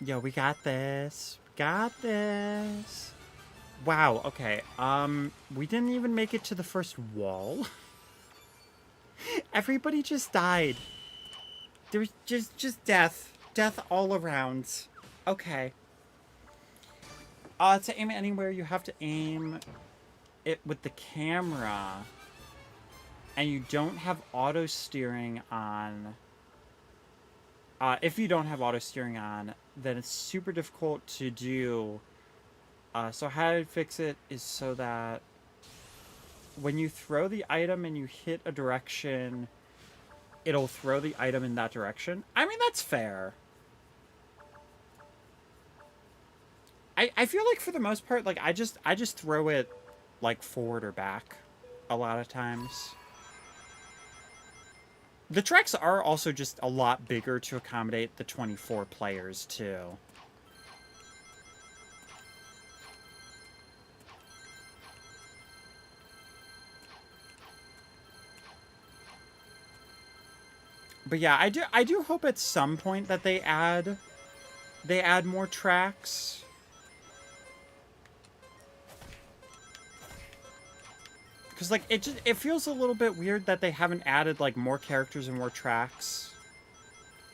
Yo, we got this. Got this. Wow, okay. We didn't even make it to the first wall. Everybody just died. There was just death. Death all around. Okay. To aim anywhere, you have to aim it with the camera. And you don't have auto steering on. If you don't have auto steering on, then it's super difficult to do. So how to fix it is so that when you throw the item and you hit a direction, it'll throw the item in that direction. I mean, that's fair. I feel like for the most part, like I just throw it like forward or back a lot of times. The tracks are also just a lot bigger to accommodate the 24 players too. But yeah, I do hope at some point that they add more tracks. Because, like, it feels a little bit weird that they haven't added, like, more characters and more tracks.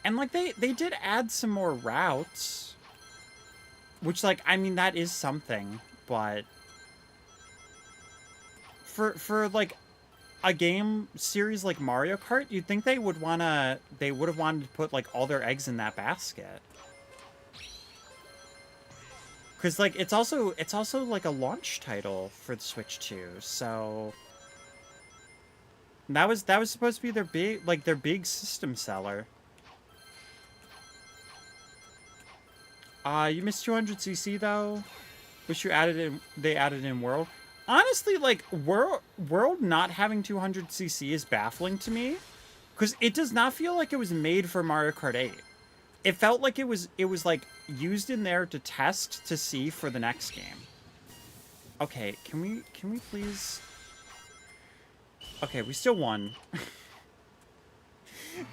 And, like, they did add some more routes. Which, like, I mean, that is something. But for like, a game series like Mario Kart, you'd think they would have wanted to put, like, all their eggs in that basket. Because, like, it's also, like, a launch title for the Switch 2, so... That was supposed to be their big system seller. You missed 200cc, though? Wish they added in World. Honestly, like, World not having 200cc is baffling to me. Because it does not feel like it was made for Mario Kart 8. It felt like it was like used in there to test to see for the next game. Okay, can we please? Okay, we still won.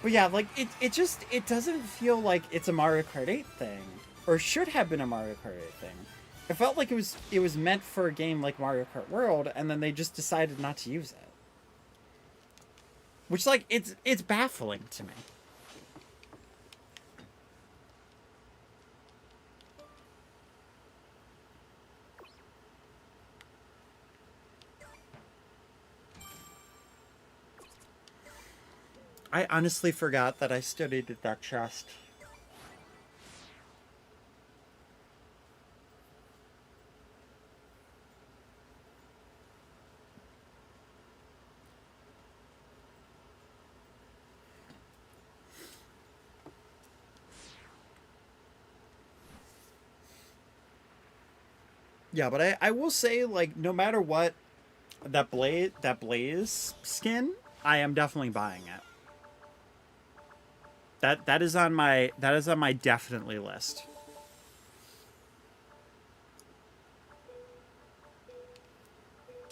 But yeah, like it doesn't feel like it's a Mario Kart 8 thing, or should have been a Mario Kart 8 thing. It felt like it was meant for a game like Mario Kart World, and then they just decided not to use it. Which, like, it's baffling to me. I honestly forgot that I studied at that chest. Yeah, but I will say, like, no matter what, that Blaze skin, I am definitely buying it. That is on my definitely list.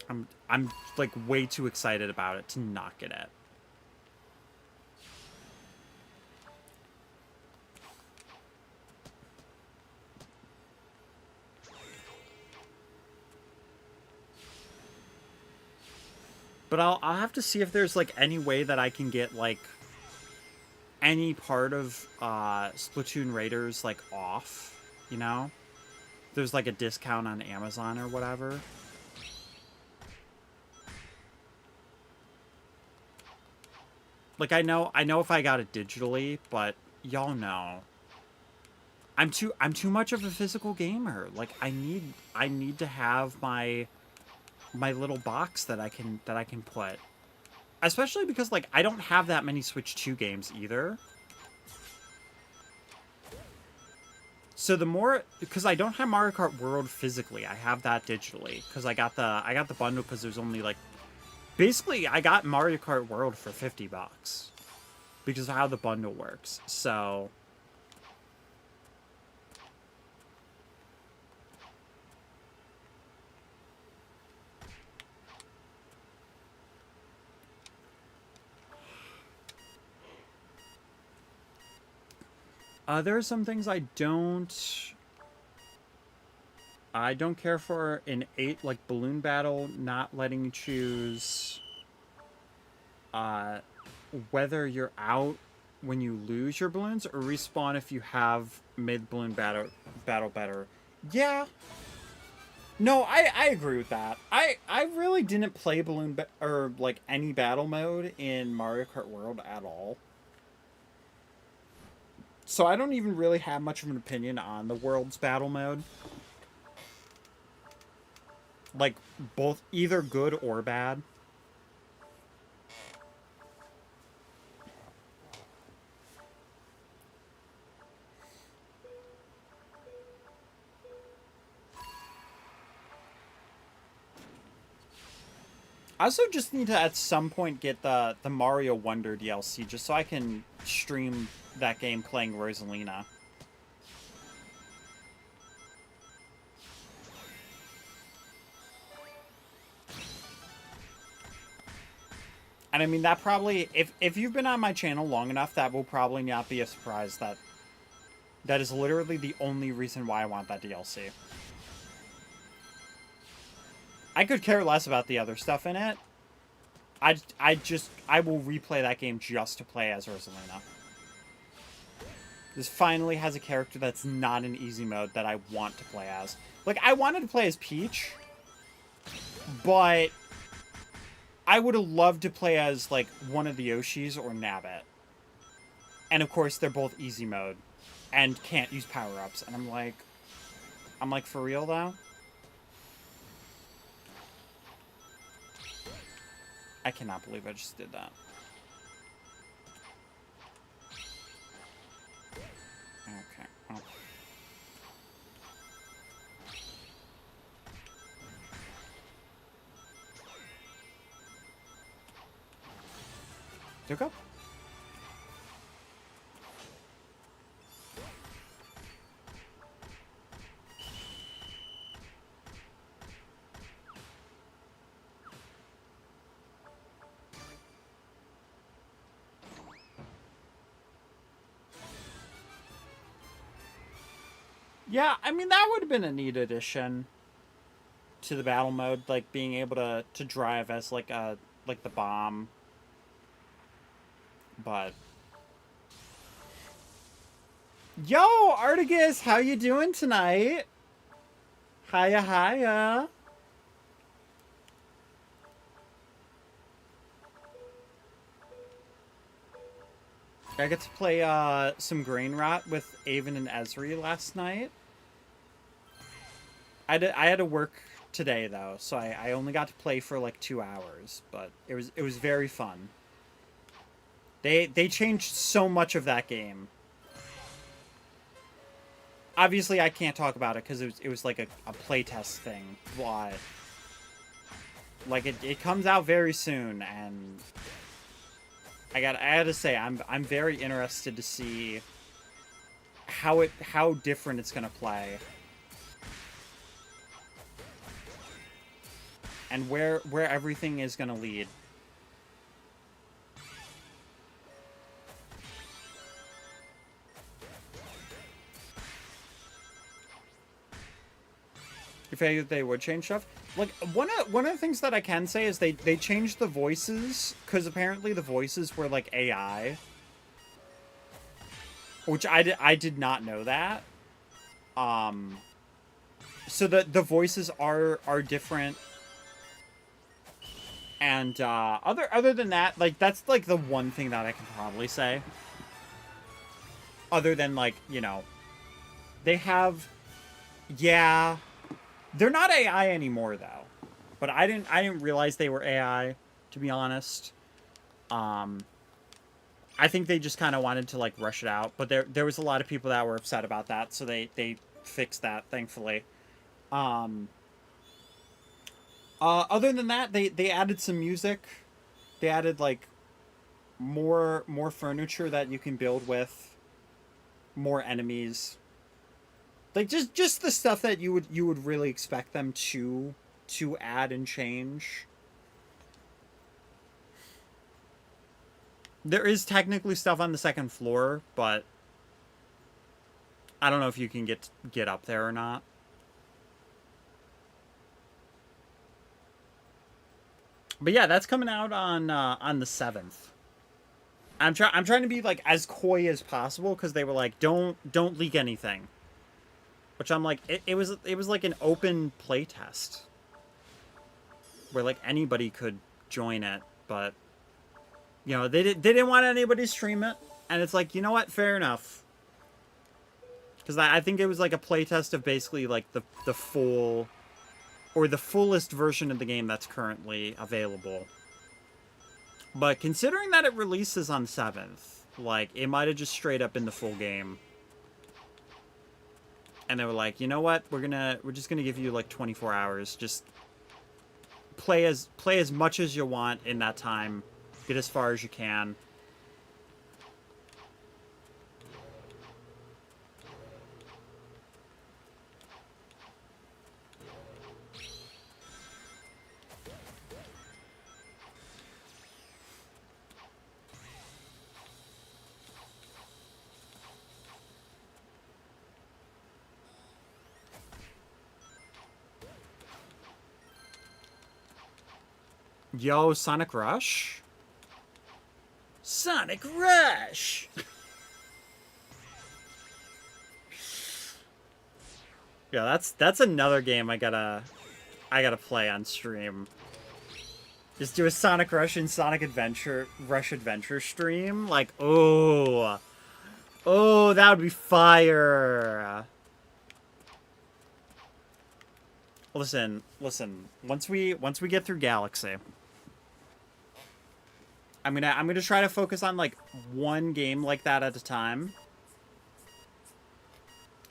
I'm like way too excited about it to not get it. But I'll have to see if there's like any way that I can get like any part of Splatoon Raiders like off, you know? There's like a discount on Amazon or whatever. Like I know if I got it digitally, but y'all know I'm too much of a physical gamer. Like I need to have my little box that I can put. Especially because like I don't have that many Switch 2 games either. So the more, because I don't have Mario Kart World physically, I have that digitally because I got the bundle because there's only like basically I got Mario Kart World for $50 because of how the bundle works. So there are some things I don't care for in 8, like Balloon Battle, not letting you choose whether you're out when you lose your balloons or respawn if you have mid balloon battle better. Yeah. No, I agree with that. I really didn't play or like any battle mode in Mario Kart World at all. So I don't even really have much of an opinion on the world's battle mode. Like, both either good or bad. I also just need to, at some point, get the Mario Wonder DLC, just so I can stream that game playing Rosalina. And I mean, that probably, if you've been on my channel long enough, that will probably not be a surprise that is literally the only reason why I want that DLC. I could care less about the other stuff in it. I will replay that game just to play as Rosalina. This finally has a character that's not in easy mode that I want to play as. Like, I wanted to play as Peach, but I would have loved to play as, like, one of the Yoshis or Nabbit. And, of course, they're both easy mode and can't use power-ups. And I'm like, for real, though? I cannot believe I just did that. Okay, well. You go. Yeah, I mean, that would have been a neat addition to the battle mode, like being able to drive as like the bomb. But yo, Artigus, how you doing tonight? Hiya, hiya. I got to play some Grain Rot with Avon and Esri last night. I had to work today though, so I only got to play for like 2 hours, but it was very fun. They changed so much of that game. Obviously, I can't talk about it because it was like a playtest thing, but like it comes out very soon, and I gotta say I'm very interested to see how different it's gonna play. And where everything is going to lead. If they would change stuff? Like one of the things that I can say is they changed the voices because apparently the voices were like AI, which I did not know that. So the voices are different, and other than that, like that's like the one thing that I can probably say. Other than like they have, yeah, they're not AI anymore though, but I didn't realize they were AI, to be honest. I think they just kind of wanted to like rush it out, but there was a lot of people that were upset about that, so they fixed that, thankfully. Other than that, they added some music. They added like more furniture that you can build with, more enemies. Like just the stuff that you would really expect them to add and change. There is technically stuff on the second floor, but I don't know if you can get up there or not. But yeah, that's coming out on the 7th. I'm trying to be like as coy as possible because they were like, don't leak anything. Which I'm like, it was like an open play test where like anybody could join it, but they didn't want anybody to stream it, and it's like, you know what, fair enough. Because I think it was like a play test of basically like the full or the fullest version of the game that's currently available. But considering that it releases on 7th, like, it might have just straight up been the full game. And they were like, you know what? We're just gonna give you like 24 hours. Just play as much as you want in that time. Get as far as you can. Yo, Sonic Rush? Sonic Rush! Yeah, that's another game I gotta play on stream. Just do a Sonic Rush and Sonic Rush Adventure stream. Like, oh, that would be fire. Listen. Once we get through Galaxy, I'm gonna try to focus on like one game like that at a time,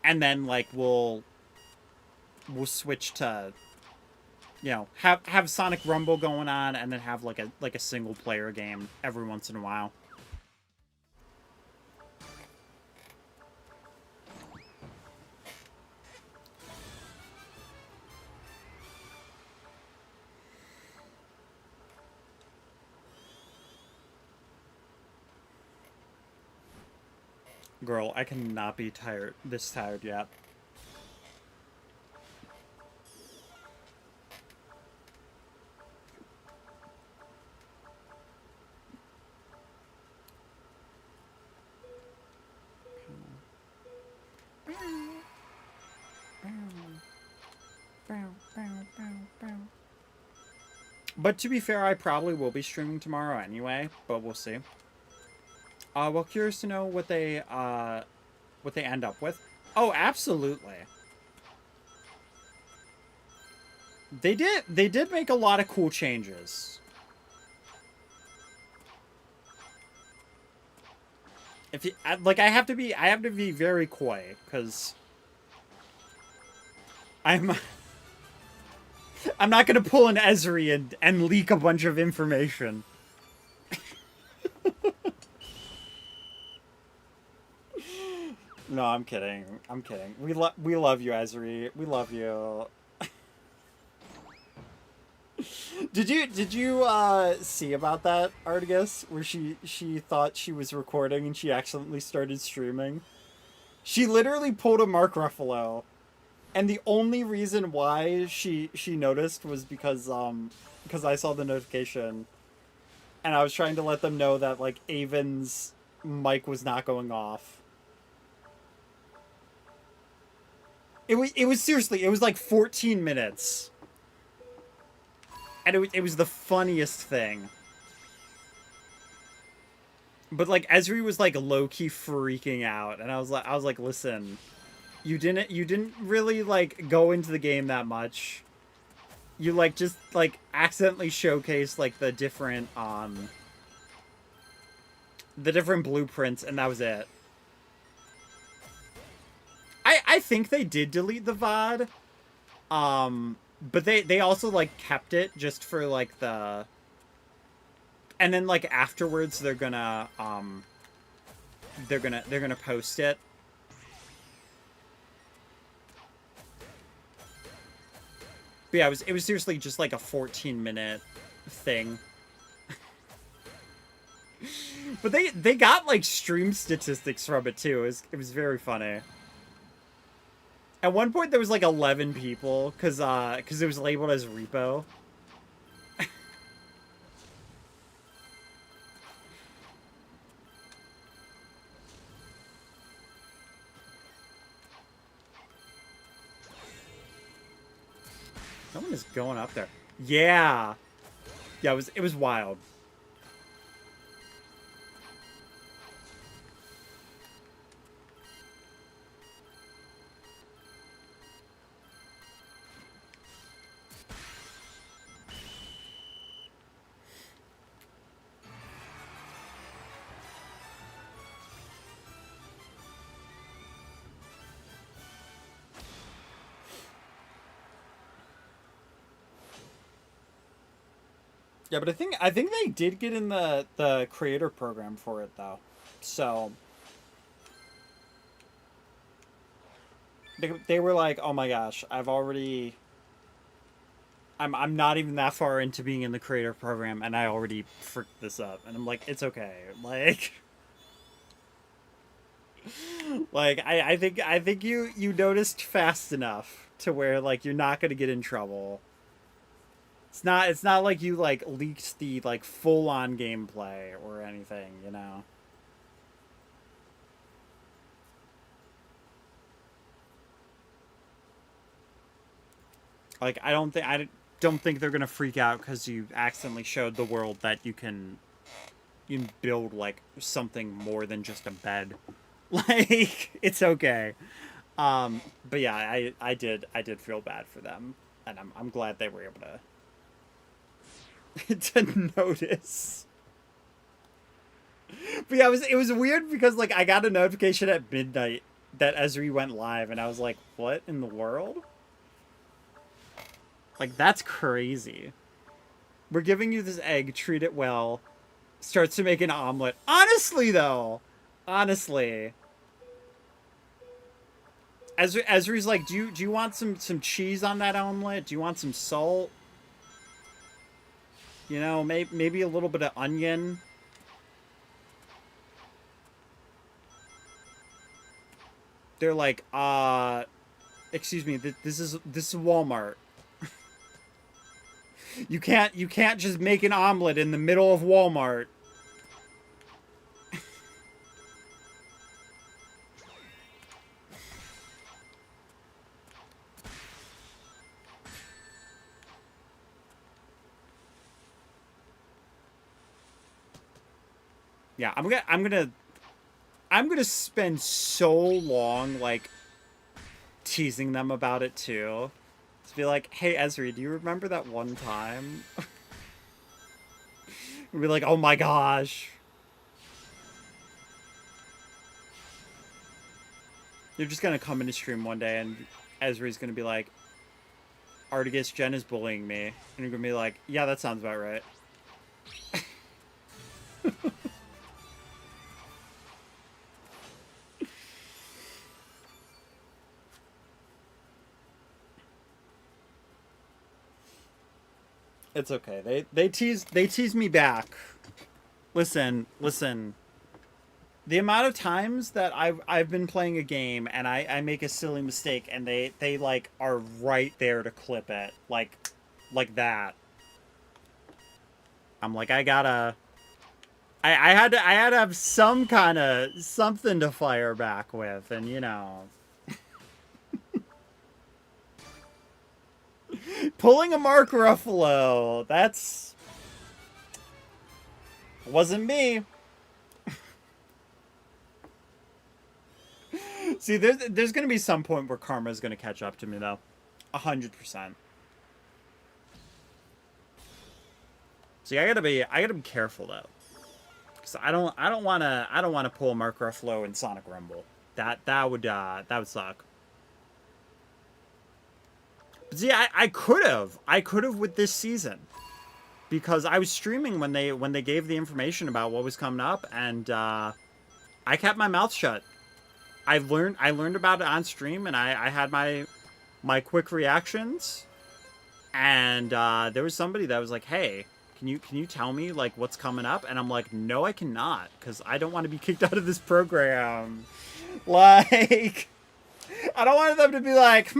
and then like we'll switch to have Sonic Rumble going on, and then have like a single player game every once in a while. Girl, I cannot be this tired yet. But to be fair, I probably will be streaming tomorrow anyway, but we'll see. Well, curious to know what they end up with. Oh, absolutely. They did make a lot of cool changes. If you like, I have to be very coy because I'm not gonna pull an Ezri and leak a bunch of information. No, I'm kidding. I'm kidding. We love you, Ezri. We love you. Did you see about that, Artigus, where she thought she was recording and she accidentally started streaming? She literally pulled a Mark Ruffalo And the only reason why she noticed was because I saw the notification, and I was trying to let them know that like Avon's mic was not going off. It was seriously, it was like 14 minutes. And it was the funniest thing. But like Esri was like low key freaking out, and I was like, listen, you didn't really like go into the game that much. You like just like accidentally showcased like the different blueprints, and that was it. I think they did delete the VOD. But they also like kept it just for like the, and then like afterwards they're gonna post it. But yeah, it was seriously just like a 14-minute thing. But they got like stream statistics from it too. It was very funny. At one point there was like 11 people because it was labeled as repo. No one is going up there. Yeah. Yeah, it was wild. Yeah, but I think they did get in the creator program for it though. So they were like, "Oh my gosh, I'm not even that far into being in the creator program, and I already fricked this up." And I'm like, "It's okay." Like like I think you noticed fast enough to where like you're not going to get in trouble. It's not like you like leaked the like full on gameplay or anything, you know. Like I don't think they're gonna freak out because you accidentally showed the world that you can build like something more than just a bed. Like it's okay. But yeah, I did feel bad for them, and I'm glad they were able to to notice. But yeah, it was weird because like I got a notification at midnight that Esri went live, and I was like, what in the world? Like that's crazy. We're giving you this egg, treat it well. Starts to make an omelet. Honestly though, honestly, Esri's like, do you want some cheese on that omelet? Do you want some salt? You know, maybe a little bit of onion. They're like, excuse me, this is Walmart. You can't just make an omelet in the middle of Walmart. Yeah, I'm gonna spend so long like teasing them about it too. To be like, hey Esri, do you remember that one time? We'll be like, oh my gosh. You're just gonna come into stream one day and Esri's gonna be like, Artigus, Jen is bullying me. And you're gonna be like, yeah, that sounds about right. It's okay. They tease me back. Listen. The amount of times that I've been playing a game and I make a silly mistake and they like are right there to clip it like that. I'm like, I gotta. I had to have some kind of something to fire back with, and you know, pulling a Mark Ruffalo, that's wasn't me. See, there's gonna be some point where karma's gonna catch up to me though, 100%. See, I gotta be careful though. So I don't want to pull Mark Ruffalo in Sonic Rumble. That would suck. But see, I could have with this season, because I was streaming when they gave the information about what was coming up, and I kept my mouth shut. I learned about it on stream, and I had my quick reactions, and there was somebody that was like, "Hey, Can you tell me like what's coming up?" And I'm like, no, I cannot, because I don't want to be kicked out of this program. Like, I don't want them to be like,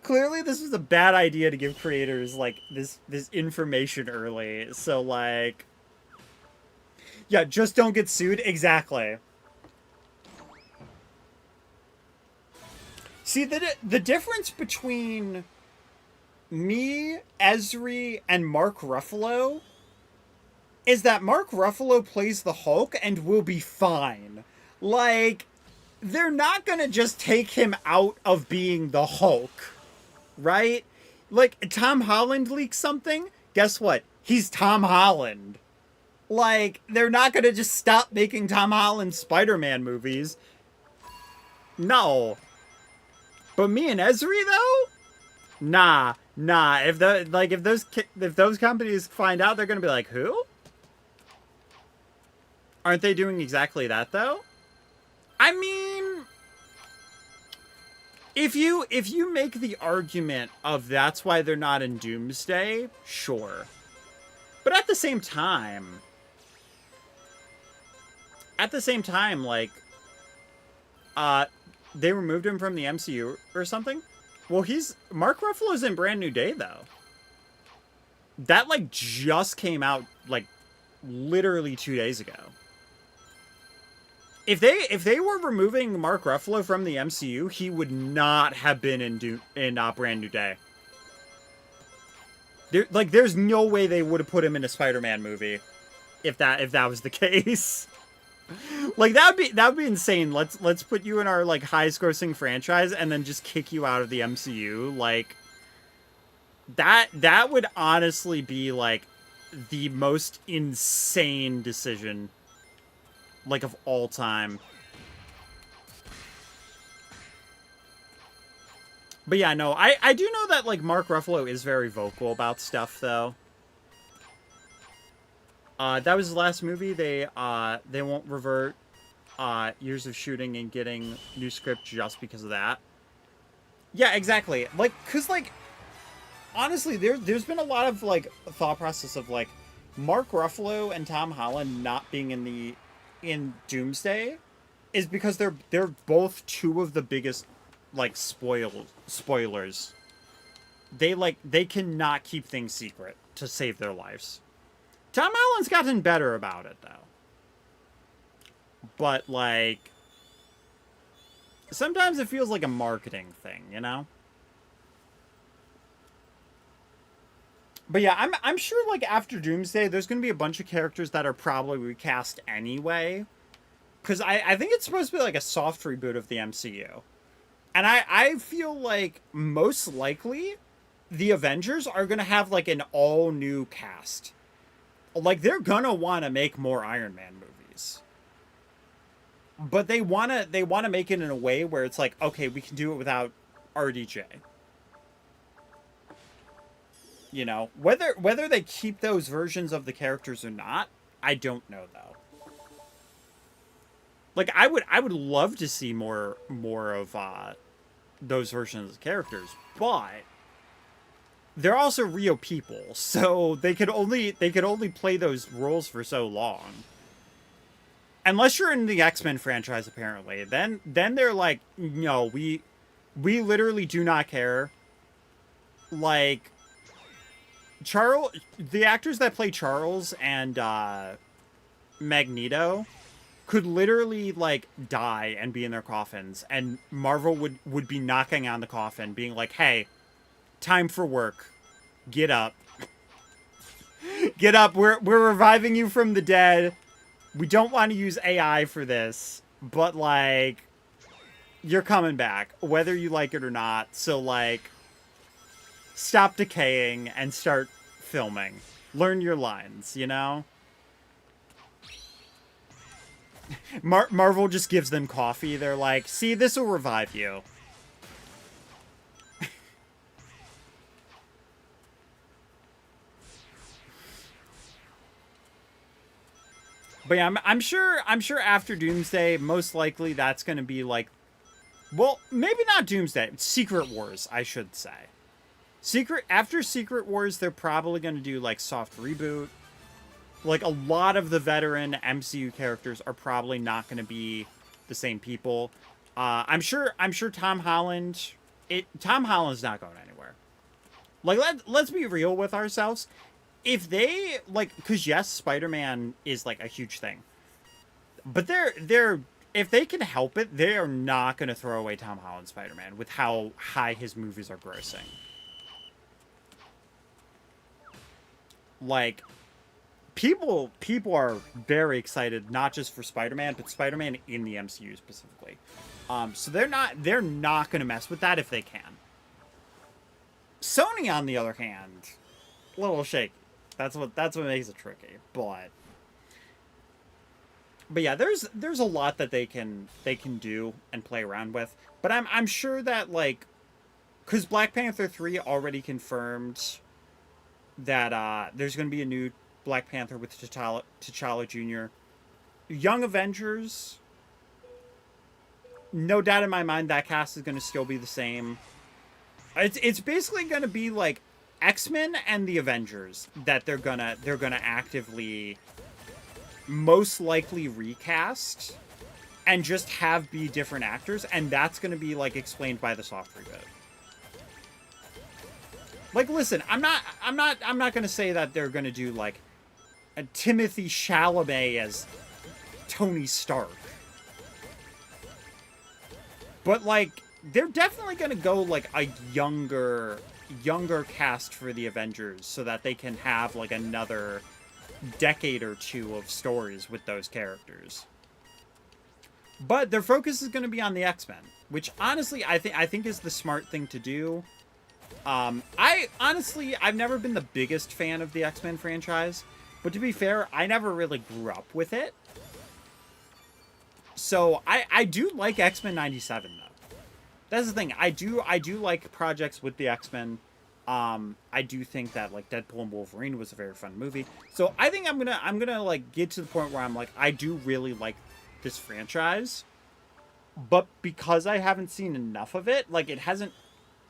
clearly this was a bad idea to give creators like this information early. So like, yeah, just don't get sued. Exactly. See, the difference between me, Esri, and Mark Ruffalo is that Mark Ruffalo plays the Hulk and will be fine. Like, they're not gonna just take him out of being the Hulk, right? Like, Tom Holland leaks something, guess what? He's Tom Holland. Like, they're not gonna just stop making Tom Holland Spider-Man movies. No. But me and Esri, though? Nah. If those companies find out, they're gonna be like, who? Aren't they doing exactly that though? I mean, if you make the argument of that's why they're not in Doomsday, sure. But at the same time, like, they removed him from the MCU or something. Well, Mark Ruffalo's in Brand New Day, though. That, like, just came out, like, literally 2 days ago. If they were removing Mark Ruffalo from the MCU, he would not have been in Brand New Day. There's no way they would have put him in a Spider-Man movie if that was the case. Like, that would be insane. Let's put you in our like highest grossing franchise and then just kick you out of the MCU. Like, that would honestly be like the most insane decision like of all time. But yeah, no, I do know that like Mark Ruffalo is very vocal about stuff though. That was his last movie. They won't revert years of shooting and getting new script just because of that. Yeah, exactly. Like, cause like, honestly, there's been a lot of like thought process of like Mark Ruffalo and Tom Holland not being in Doomsday is because they're both two of the biggest like spoilers. They cannot keep things secret to save their lives. Tom Holland's gotten better about it, though. But, like, sometimes it feels like a marketing thing, you know? But yeah, I'm sure, like, after Doomsday, there's going to be a bunch of characters that are probably recast anyway. Because I think it's supposed to be, like, a soft reboot of the MCU. And I feel like, most likely, the Avengers are going to have, like, an all-new cast. Like, they're gonna want to make more Iron Man movies. But they want to make it in a way where it's like, okay, we can do it without RDJ. You know, whether they keep those versions of the characters or not, I don't know though. Like, I would love to see more of those versions of the characters, but they're also real people, so they could only play those roles for so long. unless you're in the X-Men franchise, apparently, then they're like, no, we literally do not care. Like, the actors that play Charles and Magneto could literally like die and be in their coffins, and Marvel would be knocking on the coffin, being like, hey, time for work, get up. Get up, we're reviving you from the dead. We don't want to use AI for this, but, like, you're coming back, whether you like it or not. So, like, stop decaying and start filming. Learn your lines, you know? Marvel just gives them coffee. They're like, see, this will revive you. But yeah, I'm sure after Doomsday, most likely that's going to be like, well, maybe not Doomsday, Secret Wars, I should say. After Secret Wars, they're probably going to do like soft reboot. Like, a lot of the veteran MCU characters are probably not going to be the same people. I'm sure Tom Holland's not going anywhere. Like, let's be real with ourselves. If they, like, because yes, Spider-Man is, like, a huge thing. But they're if they can help it, they are not going to throw away Tom Holland's Spider-Man with how high his movies are grossing. Like, people are very excited, not just for Spider-Man, but Spider-Man in the MCU specifically. So they're not going to mess with that if they can. Sony, on the other hand, a little shaky. That's what makes it tricky. But yeah, there's a lot that they can do and play around with. But I'm sure that, like, because Black Panther 3 already confirmed that there's going to be a new Black Panther with T'Challa Jr. Young Avengers, no doubt in my mind that cast is going to still be the same. It's basically going to be like X-Men and the Avengers that they're gonna actively most likely recast and just have be different actors, and that's going to be like explained by the soft reboot. Like, listen, I'm not going to say that they're going to do like a Timothy Chalamet as Tony Stark. But, like, they're definitely going to go, like, a younger cast for the Avengers so that they can have, like, another decade or two of stories with those characters. But their focus is going to be on the X-Men, which, honestly, I think is the smart thing to do. I've never been the biggest fan of the X-Men franchise, but to be fair, I never really grew up with it. So I do like X-Men 97 though. That's the thing. I do like projects with the X-Men. I do think that like Deadpool and Wolverine was a very fun movie. So I think I'm gonna like get to the point where I'm like, I do really like this franchise, but because I haven't seen enough of it, like it hasn't.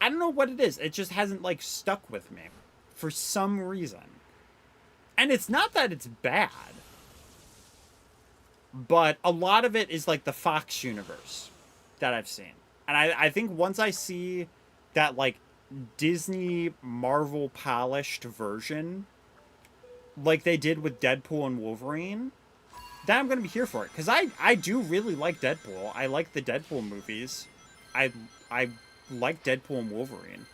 I don't know what it is. It just hasn't like stuck with me for some reason. And it's not that it's bad, but a lot of it is like the Fox universe that I've seen. And I think once I see that like Disney Marvel polished version, like they did with Deadpool and Wolverine, then I'm going to be here for it. Because I do really like Deadpool. I like the Deadpool movies. I like Deadpool and Wolverine.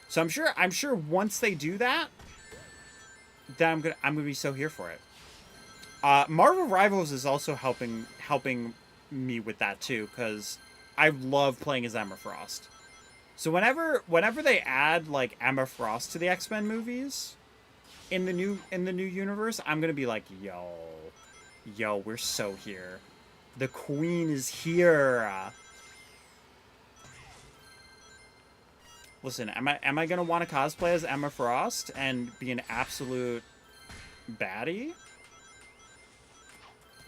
So I'm sure once they do that, then I'm gonna be so here for it. Marvel Rivals is also helping me with that too, because I love playing as Emma Frost. So whenever they add like Emma Frost to the X-Men movies in the new universe, I'm gonna be like, yo, we're so here. The Queen is here. Listen, am I gonna want to cosplay as Emma Frost and be an absolute baddie?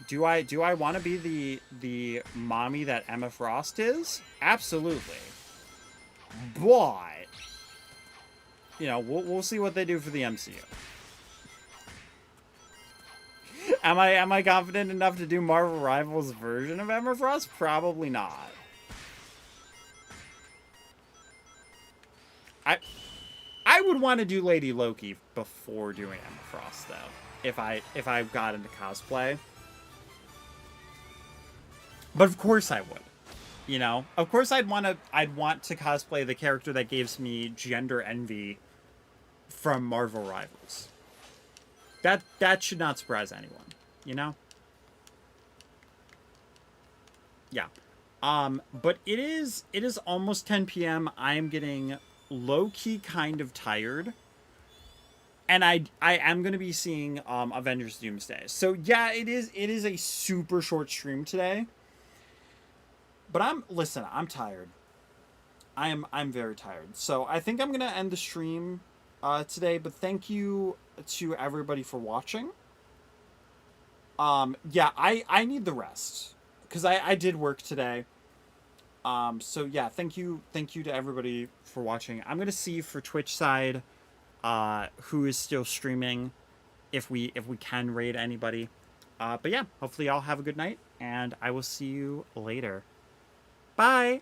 Do I want to be the mommy that Emma Frost is? Absolutely. But you know, we'll see what they do for the MCU. Am I confident enough to do Marvel Rivals version of Emma Frost? Probably not. I would want to do Lady Loki before doing Emma Frost, though. If I got into cosplay. But of course I would. You know? Of course I'd want to cosplay the character that gives me gender envy from Marvel Rivals. That should not surprise anyone, you know? Yeah. But it is almost 10 p.m. I am getting low-key kind of tired. And I am going to be seeing Avengers Doomsday. So yeah, it is a super short stream today. But I'm tired. I'm very tired. So I think I'm going to end the stream today, but thank you to everybody for watching. Yeah, I need the rest cuz I did work today. So yeah, thank you to everybody for watching. I'm going to see for Twitch side who is still streaming, if we can raid anybody. But yeah, hopefully y'all have a good night, and I will see you later. Bye!